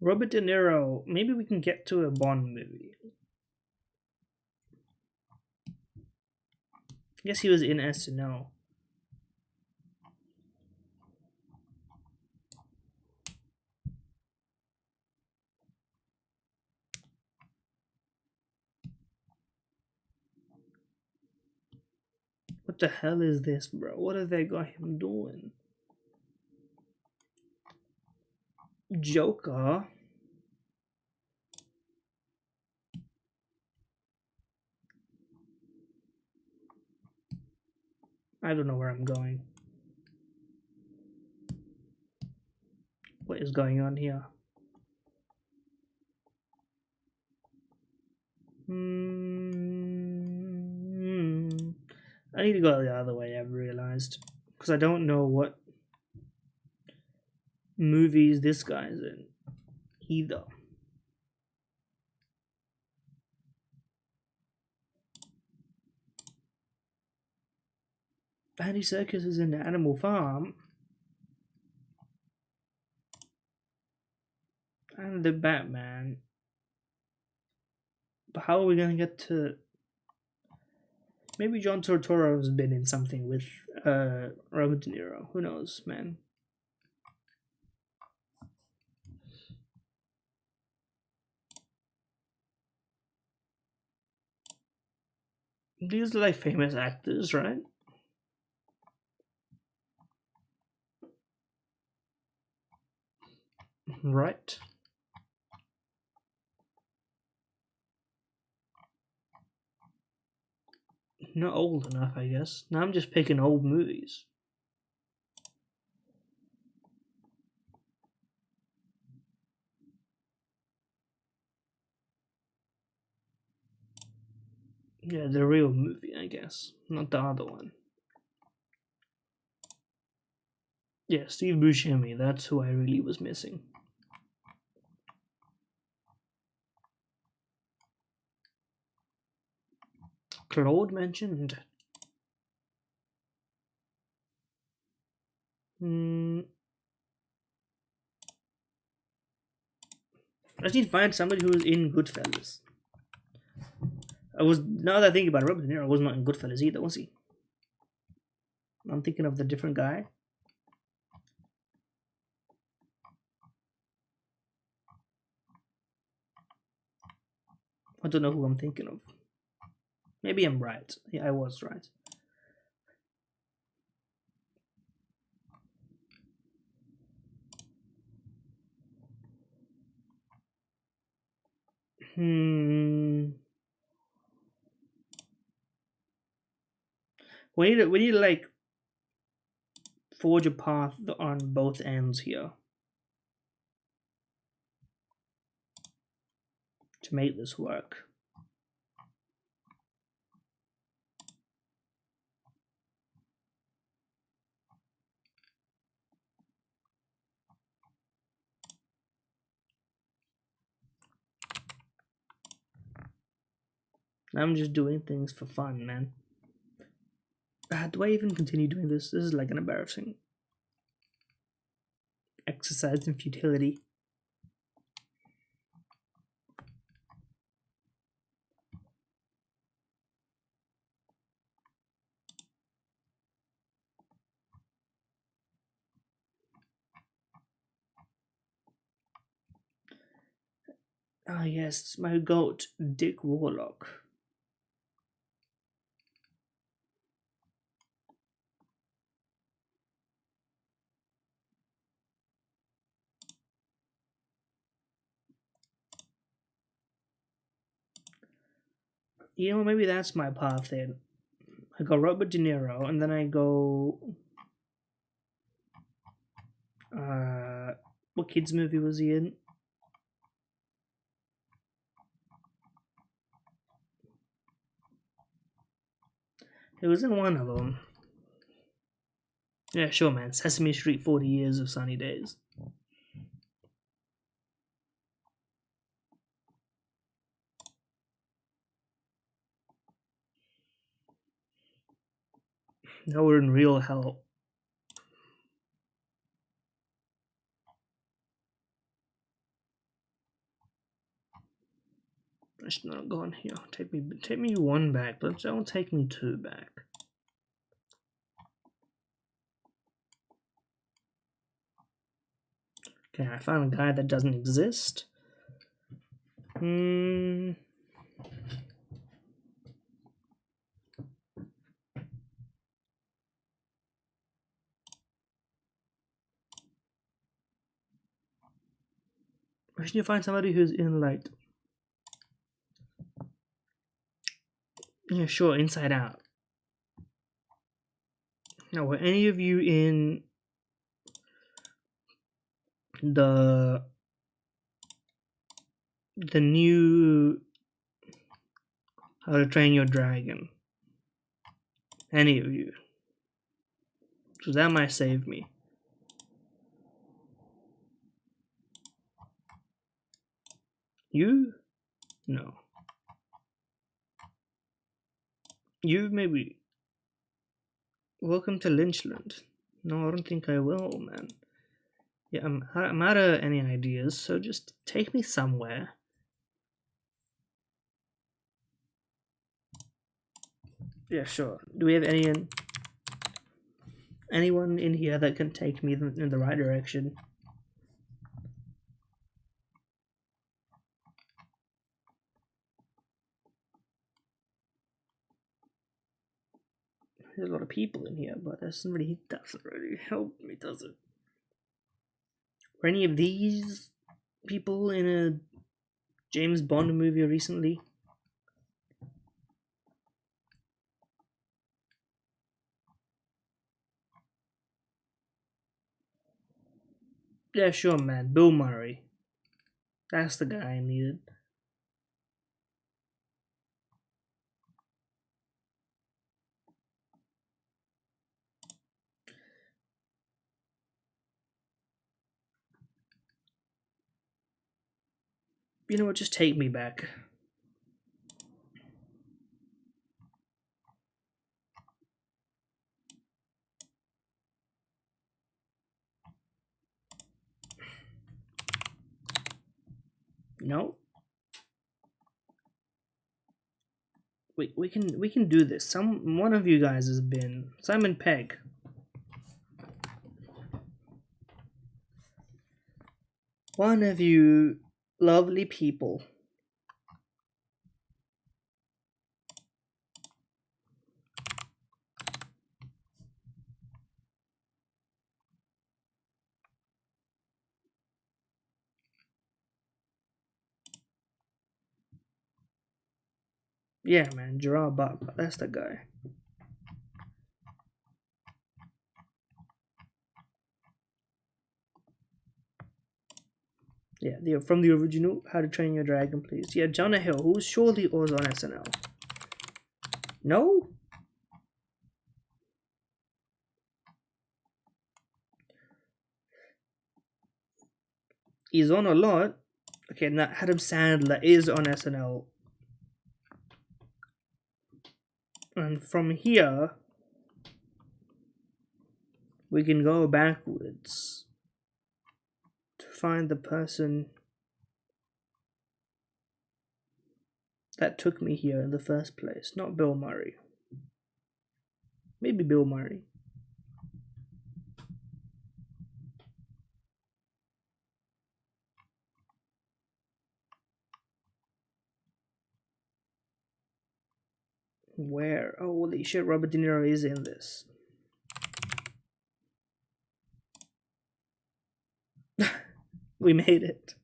Robert De Niro. Maybe we can get to a Bond movie. I guess he was in SNL. What the hell is this, bro? What have they got him doing? Joker. I don't know where I'm going. What is going on here? I need to go the other way, I've realized. Because I don't know what movies this guy's in either. Andy Serkis is in Animal Farm. And the Batman. But how are we gonna get to... Maybe John Turturro's been in something with Robert De Niro. Who knows, man? These are like famous actors, right? Right. Not old enough, I guess. Now I'm just picking old movies. Yeah, the real movie, I guess. Not the other one. Yeah, Steve Buscemi. That's who I really was missing. Claude mentioned. I just need to find somebody who was in Goodfellas. I was now that I think about it, Robert De Niro was not in Goodfellas either, was he? I'm thinking of the different guy. I don't know who I'm thinking of. Maybe I'm right. Yeah, I was right. Hmm. We need to like forge a path on both ends here to make this work. I'm just doing things for fun, man. Do I even continue doing this? This is like an embarrassing exercise in futility. Ah, yes, my goat, Dick Warlock. You know, maybe that's my path then. I go Robert De Niro, and then I go. Uh, what kids movie was he in? He was in one of them. Yeah, sure, man. Sesame Street 40 Years of Sunny Days. Now we're in real hell. I should not go on here. Take me one back, but don't take me two back. Okay, I found a guy that doesn't exist. Hmm. Why should you find somebody who's in like, yeah, sure, Inside Out. Now, were any of you in the new How to Train Your Dragon? Any of you? So that might save me. You? No. You maybe. Welcome to Lynchland. No, I don't think I will, man. Yeah, I'm out of any ideas, so just take me somewhere. Yeah, sure. Do we have anyone in here that can take me in the right direction? There's a lot of people in here, but doesn't really help me, does it? Were any of these people in a James Bond movie recently? Yeah, sure, man. Bill Murray. That's the guy I needed. You know what? Just take me back. No, we can do this. One of you guys has been Simon Pegg. One of you lovely people. Yeah, man, Gerard Butler. That's the guy. Yeah, from the original How to Train Your Dragon, please. Yeah, Jonah Hill, who surely was on SNL. No, he's on a lot. Okay, now Adam Sandler is on SNL, and from here we can go backwards to find the person that took me here in the first place. Not Bill Murray. Maybe Bill Murray. Where? Oh, holy shit, Robert De Niro is in this. We made it.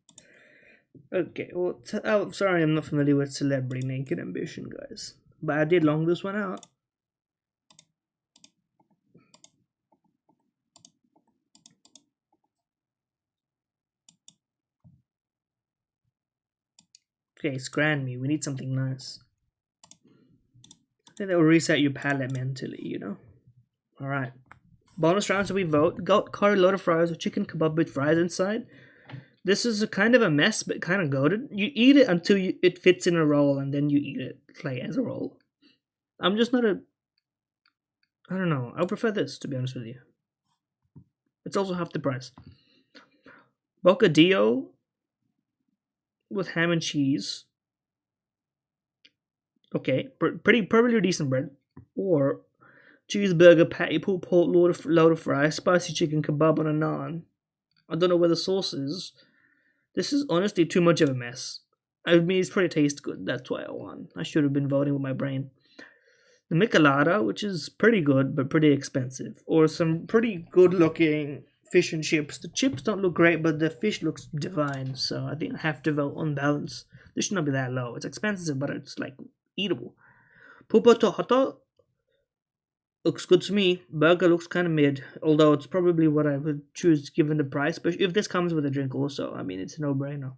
Okay, well, oh, sorry, I'm not familiar with Celebrity Naked Ambition, guys. But I did long this one out. Okay, scran me. We need something nice. I think that will reset your palate mentally, you know? Alright. Bonus round, so we vote. Got curry load of fries with chicken kebab with fries inside. This is a kind of a mess, but kind of goated. You eat it until it fits in a roll, and then you eat it like as a roll. I'm just not a. I don't know. I prefer this, to be honest with you. It's also half the price. Bocadillo with ham and cheese. Okay, pretty perfectly decent bread. Or cheeseburger patty, pulled pork, load of fries, spicy chicken kebab on a naan. I don't know where the sauce is. This is honestly too much of a mess. I mean, it's pretty taste good. That's why I won. I should have been voting with my brain. The Michelada, which is pretty good but pretty expensive, or some pretty good looking fish and chips. The chips don't look great, but the fish looks divine. So I think I have to vote on balance. This should not be that low. It's expensive, but it's like eatable. Pupo Tohoto looks good to me. Burger looks kind of mid, although it's probably what I would choose given the price. But if this comes with a drink, also, I mean, it's a no-brainer.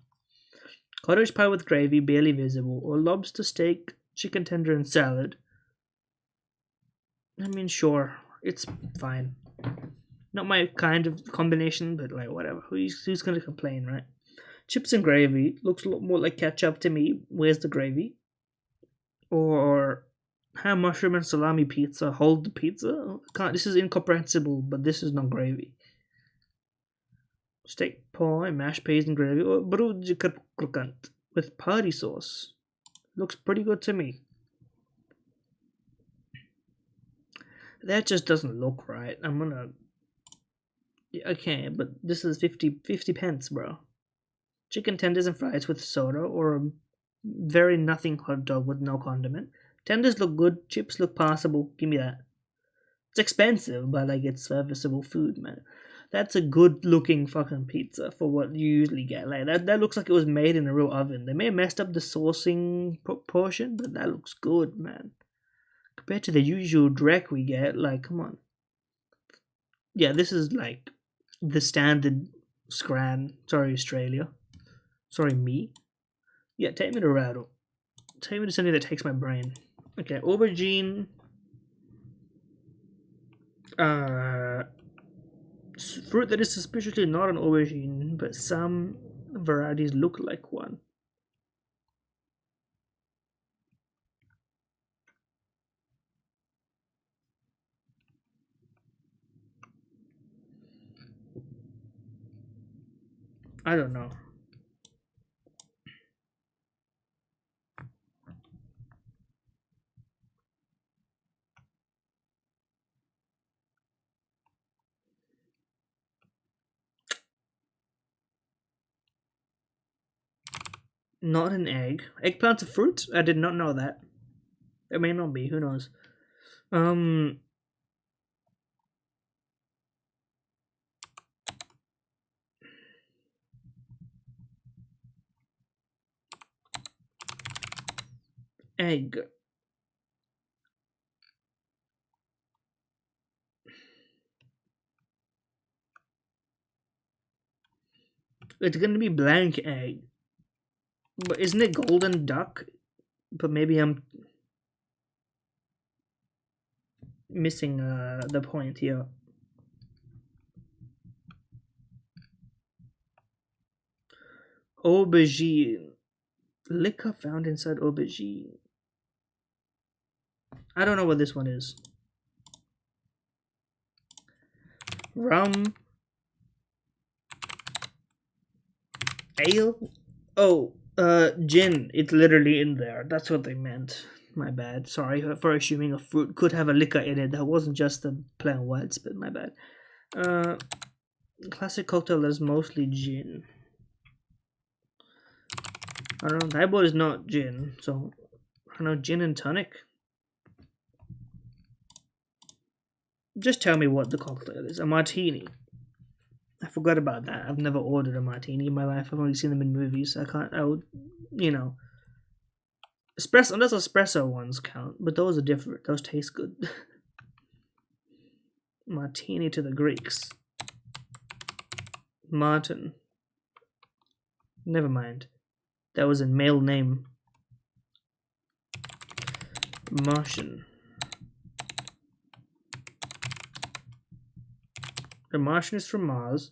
Cottage pie with gravy, barely visible, or lobster steak, chicken tender, and salad. I mean, sure, it's fine. Not my kind of combination, but like whatever. Who's gonna complain, right? Chips and gravy looks a lot more like ketchup to me. Where's the gravy? Or ham, mushroom, and salami pizza. Hold the pizza. Can't. This is incomprehensible, but this is not gravy. Steak pie, mashed peas and gravy, or brudji krokant with party sauce. Looks pretty good to me. That just doesn't look right. I'm gonna. Yeah, okay, but this is 50 pence, bro. Chicken tenders and fries with soda, or a very nothing hot dog with no condiment. Tenders look good, chips look passable. Give me that. It's expensive, but like it's serviceable food, man. That's a good looking fucking pizza for what you usually get. Like that looks like it was made in a real oven. They may have messed up the saucing portion, but that looks good, man. Compared to the usual dreck we get, like come on. Yeah, this is like the standard scran. Sorry, Australia. Sorry, me. Yeah, take me to rattle. Take me to something that takes my brain. Okay, aubergine. Uh, fruit that is suspiciously not an aubergine, but some varieties look like one. I don't know. Not an egg. Eggplant's a fruit? I did not know that. It may not be. Who knows? Um, egg. It's gonna be blank egg. But isn't it golden duck? But maybe I'm missing the point here. Aubergine. Liquor found inside aubergine. I don't know what this one is. Rum. Ale? Oh, gin. It's literally in there. That's what they meant. My bad. Sorry for assuming a fruit could have a liquor in it. That wasn't just a plain white spit. My bad. Uh, classic cocktail is mostly gin. I don't know. Highball is not gin, so I don't know. Gin and tonic. Just tell me what the cocktail is. A martini. I forgot about that. I've never ordered a martini in my life. I've only seen them in movies. I can't. I would, you know, espresso. Unless espresso ones count, but those are different. Those taste good. Martini to the Greeks. Martin. Never mind. That was a male name. Martian. The Martian is from Mars.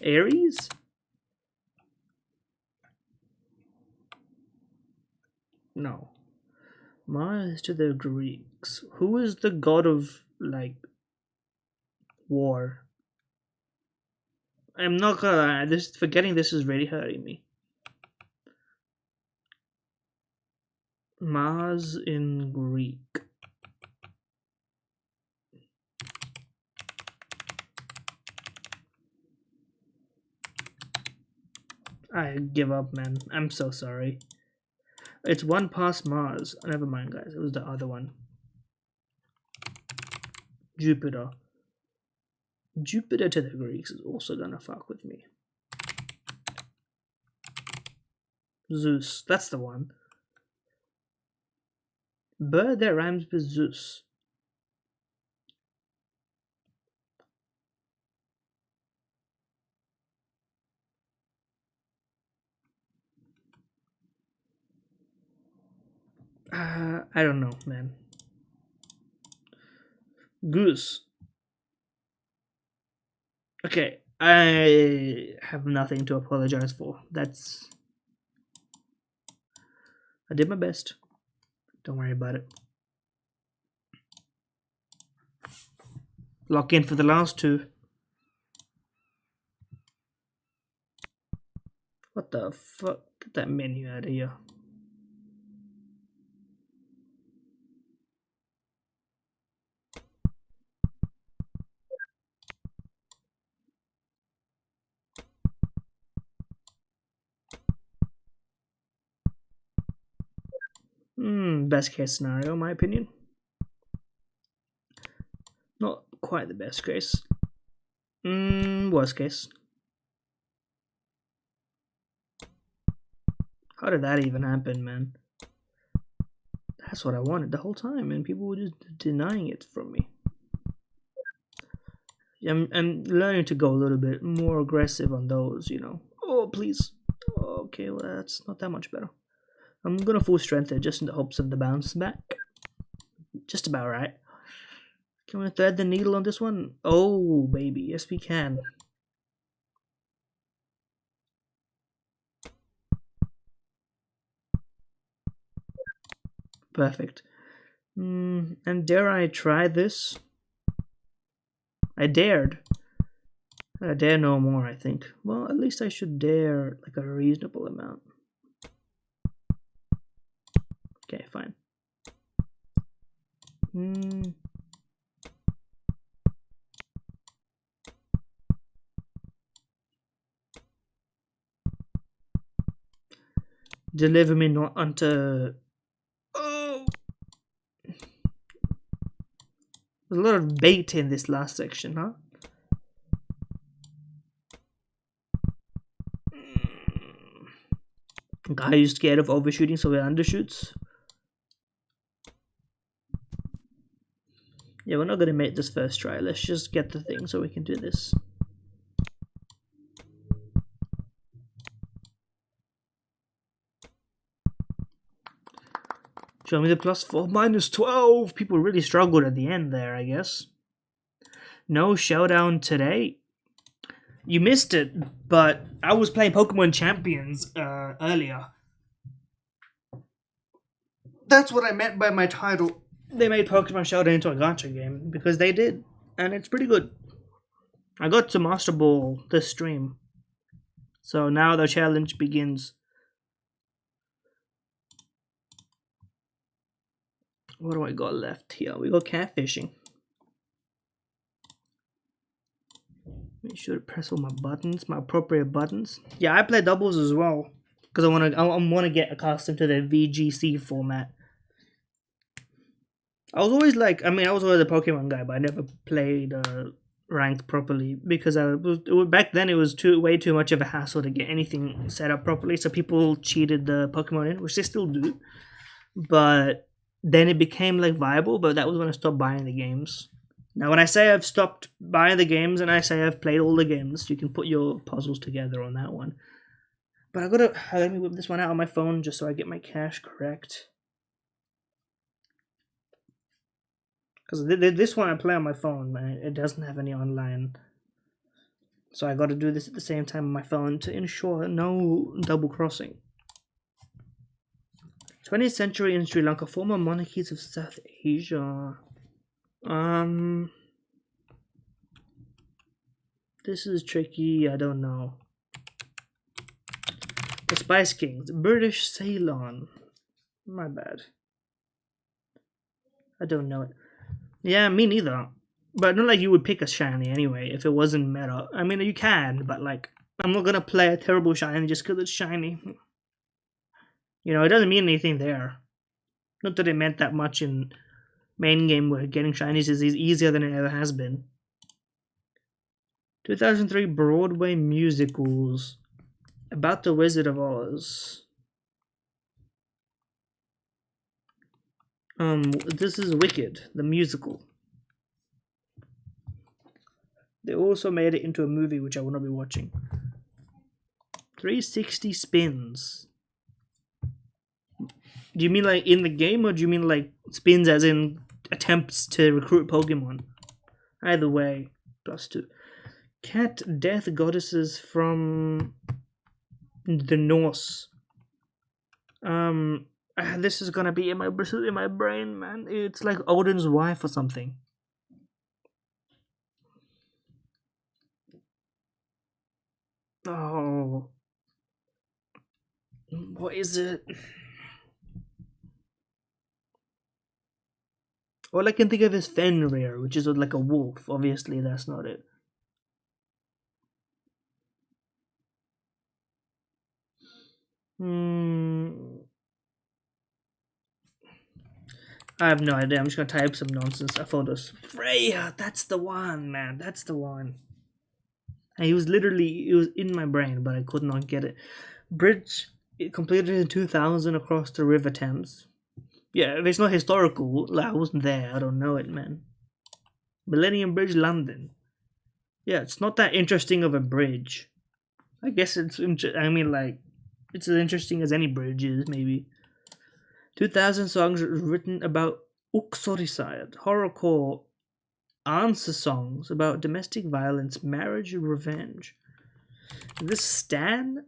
Aries? No. Mars to the Greeks. Who is the god of, like, war? I'm not gonna lie, this forgetting this is really hurting me. Mars in Greek. I give up, man. I'm so sorry. It's one past Mars. Never mind, guys. It was the other one. Jupiter. Jupiter to the Greeks is also gonna fuck with me. Zeus. That's the one. Bird that rhymes with Zeus. I don't know, man. Goose. Okay, I have nothing to apologize for. I did my best. Don't worry about it. Lock in for the last two. What the fuck? Get that menu out of here. Best case scenario, in my opinion. Not quite the best case. Worst case. How did that even happen, man? That's what I wanted the whole time, and people were just denying it from me. I'm learning to go a little bit more aggressive on those, you know. Oh, please. Okay, well, that's not that much better. I'm gonna full strength it just in the hopes of the bounce back. Just about right. Can we thread the needle on this one? Oh, baby. Yes, we can. Perfect. And dare I try this? I dared. I dare no more, I think. Well, at least I should dare like a reasonable amount. Okay, fine. Deliver me not unto. Oh! There's a lot of bait in this last section, huh? Guy who's scared of overshooting, so he undershoots. Yeah, we're not gonna make this first try. Let's just get the thing so we can do this. Show me the +4, -12. People really struggled at the end there, I guess. No showdown today. You missed it, but I was playing Pokemon Champions earlier. That's what I meant by my title. They made Pokemon Showdown into a gacha game because they did, and it's pretty good. I got to Master Ball this stream, so now the challenge begins. What do I got left here? We got catfishing. Make sure to press all my buttons, my appropriate buttons. Yeah, I play doubles as well because I want to get accustomed to the VGC format. I was always like, I mean, I was always a Pokemon guy, but I never played ranked properly because back then it was way too much of a hassle to get anything set up properly. So people cheated the Pokemon in, which they still do. But then it became like viable. But that was when I stopped buying the games. Now, when I say I've stopped buying the games and I say I've played all the games, you can put your puzzles together on that one. But I gotta let me whip this one out on my phone just so I get my cache correct. Because this one I play on my phone, man. It doesn't have any online. So I gotta do this at the same time on my phone to ensure no double crossing. 20th century in Sri Lanka, former monarchies of South Asia. Um, this is tricky. I don't know. The Spice Kings, British Ceylon. My bad. I don't know it. Yeah, me neither. But not like you would pick a shiny anyway if it wasn't meta. I mean, you can, but like, I'm not gonna play a terrible shiny just because it's shiny. You know, it doesn't mean anything there. Not that it meant that much in main game where getting shinies is easier than it ever has been. 2003 Broadway musicals about the Wizard of Oz. This is Wicked, the musical. They also made it into a movie, which I will not be watching. 360 spins. Do you mean like in the game, or do you mean like spins as in attempts to recruit Pokemon? Either way, +2. Cat death goddesses from the Norse. This is gonna be in my brain, man. It's like Odin's wife or something. Oh, what is it? All I can think of is Fenrir, which is like a wolf. Obviously, that's not it. Hmm. I have no idea. I'm just gonna type some nonsense. Photos. Freya, that's the one, man. That's the one. And it was in my brain, but I could not get it. Bridge it completed in 2000 across the River Thames. Yeah, if it's not historical, like, I wasn't there. I don't know it, man. Millennium Bridge, London. Yeah, it's not that interesting of a bridge. I guess I mean, like, it's as interesting as any bridge is, maybe. 2000 songs written about uxoricide, horrorcore answer songs about domestic violence, marriage, and revenge. Is this Stan?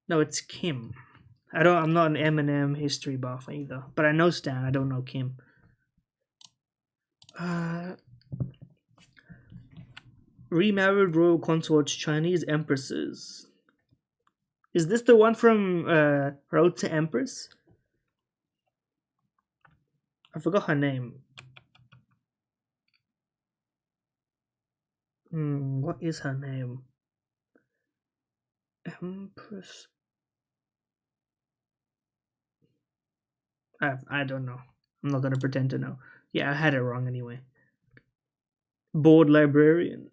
No, it's Kim. I'm not an Eminem history buff either, but I know Stan. I don't know Kim. Uh, Remarried royal consorts, Chinese empresses. Is this the one from Road to Empress? I forgot her name. What is her name? Empress. I don't know. I'm not gonna pretend to know. Yeah, I had it wrong anyway. Bored librarian.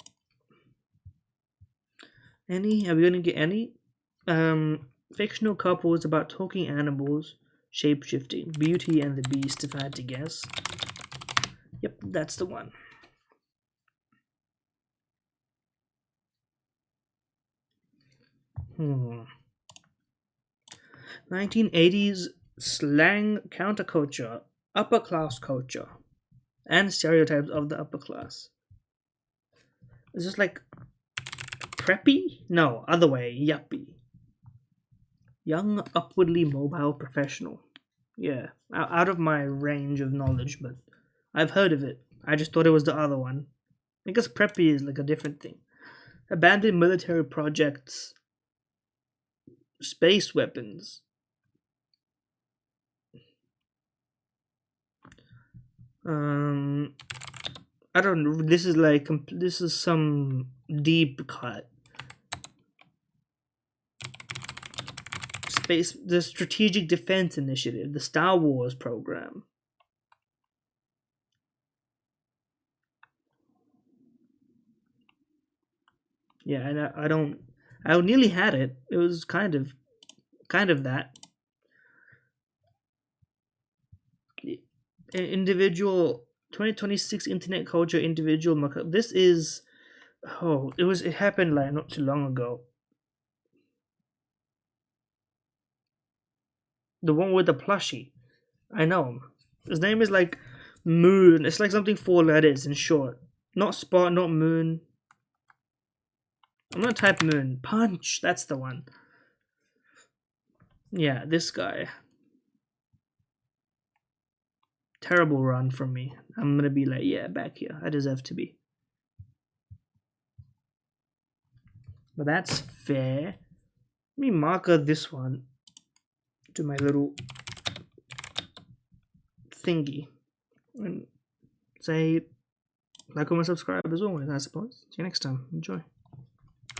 Any? Are we gonna get any? Fictional couples about talking animals, shape shifting, Beauty and the Beast. If I had to guess. Yep, that's the one. Hmm. 1980s slang counterculture, upper class culture, and stereotypes of the upper class. Is this like preppy? No, other way, yuppie. Young, upwardly mobile professional. Yeah, out of my range of knowledge, but I've heard of it. I just thought it was the other one. I guess preppy is like a different thing. Abandoned military projects, space weapons. Um, I don't know. This is some deep cut. Space, the Strategic Defense Initiative, the Star Wars program. Yeah, and I don't. I nearly had it. It was kind of that individual 2026 internet culture individual. This is it happened like not too long ago. The one with the plushie. I know him. His name is like Moon. It's like something four letters in short. Not Spot, not Moon. I'm gonna type Moon. Punch. That's the one. Yeah, this guy. Terrible run from me. I'm gonna be like, yeah, back here. I deserve to be. But that's fair. Let me marker this one to my little thingy and say like, comment, subscribe as always, I suppose. See you next time. Enjoy.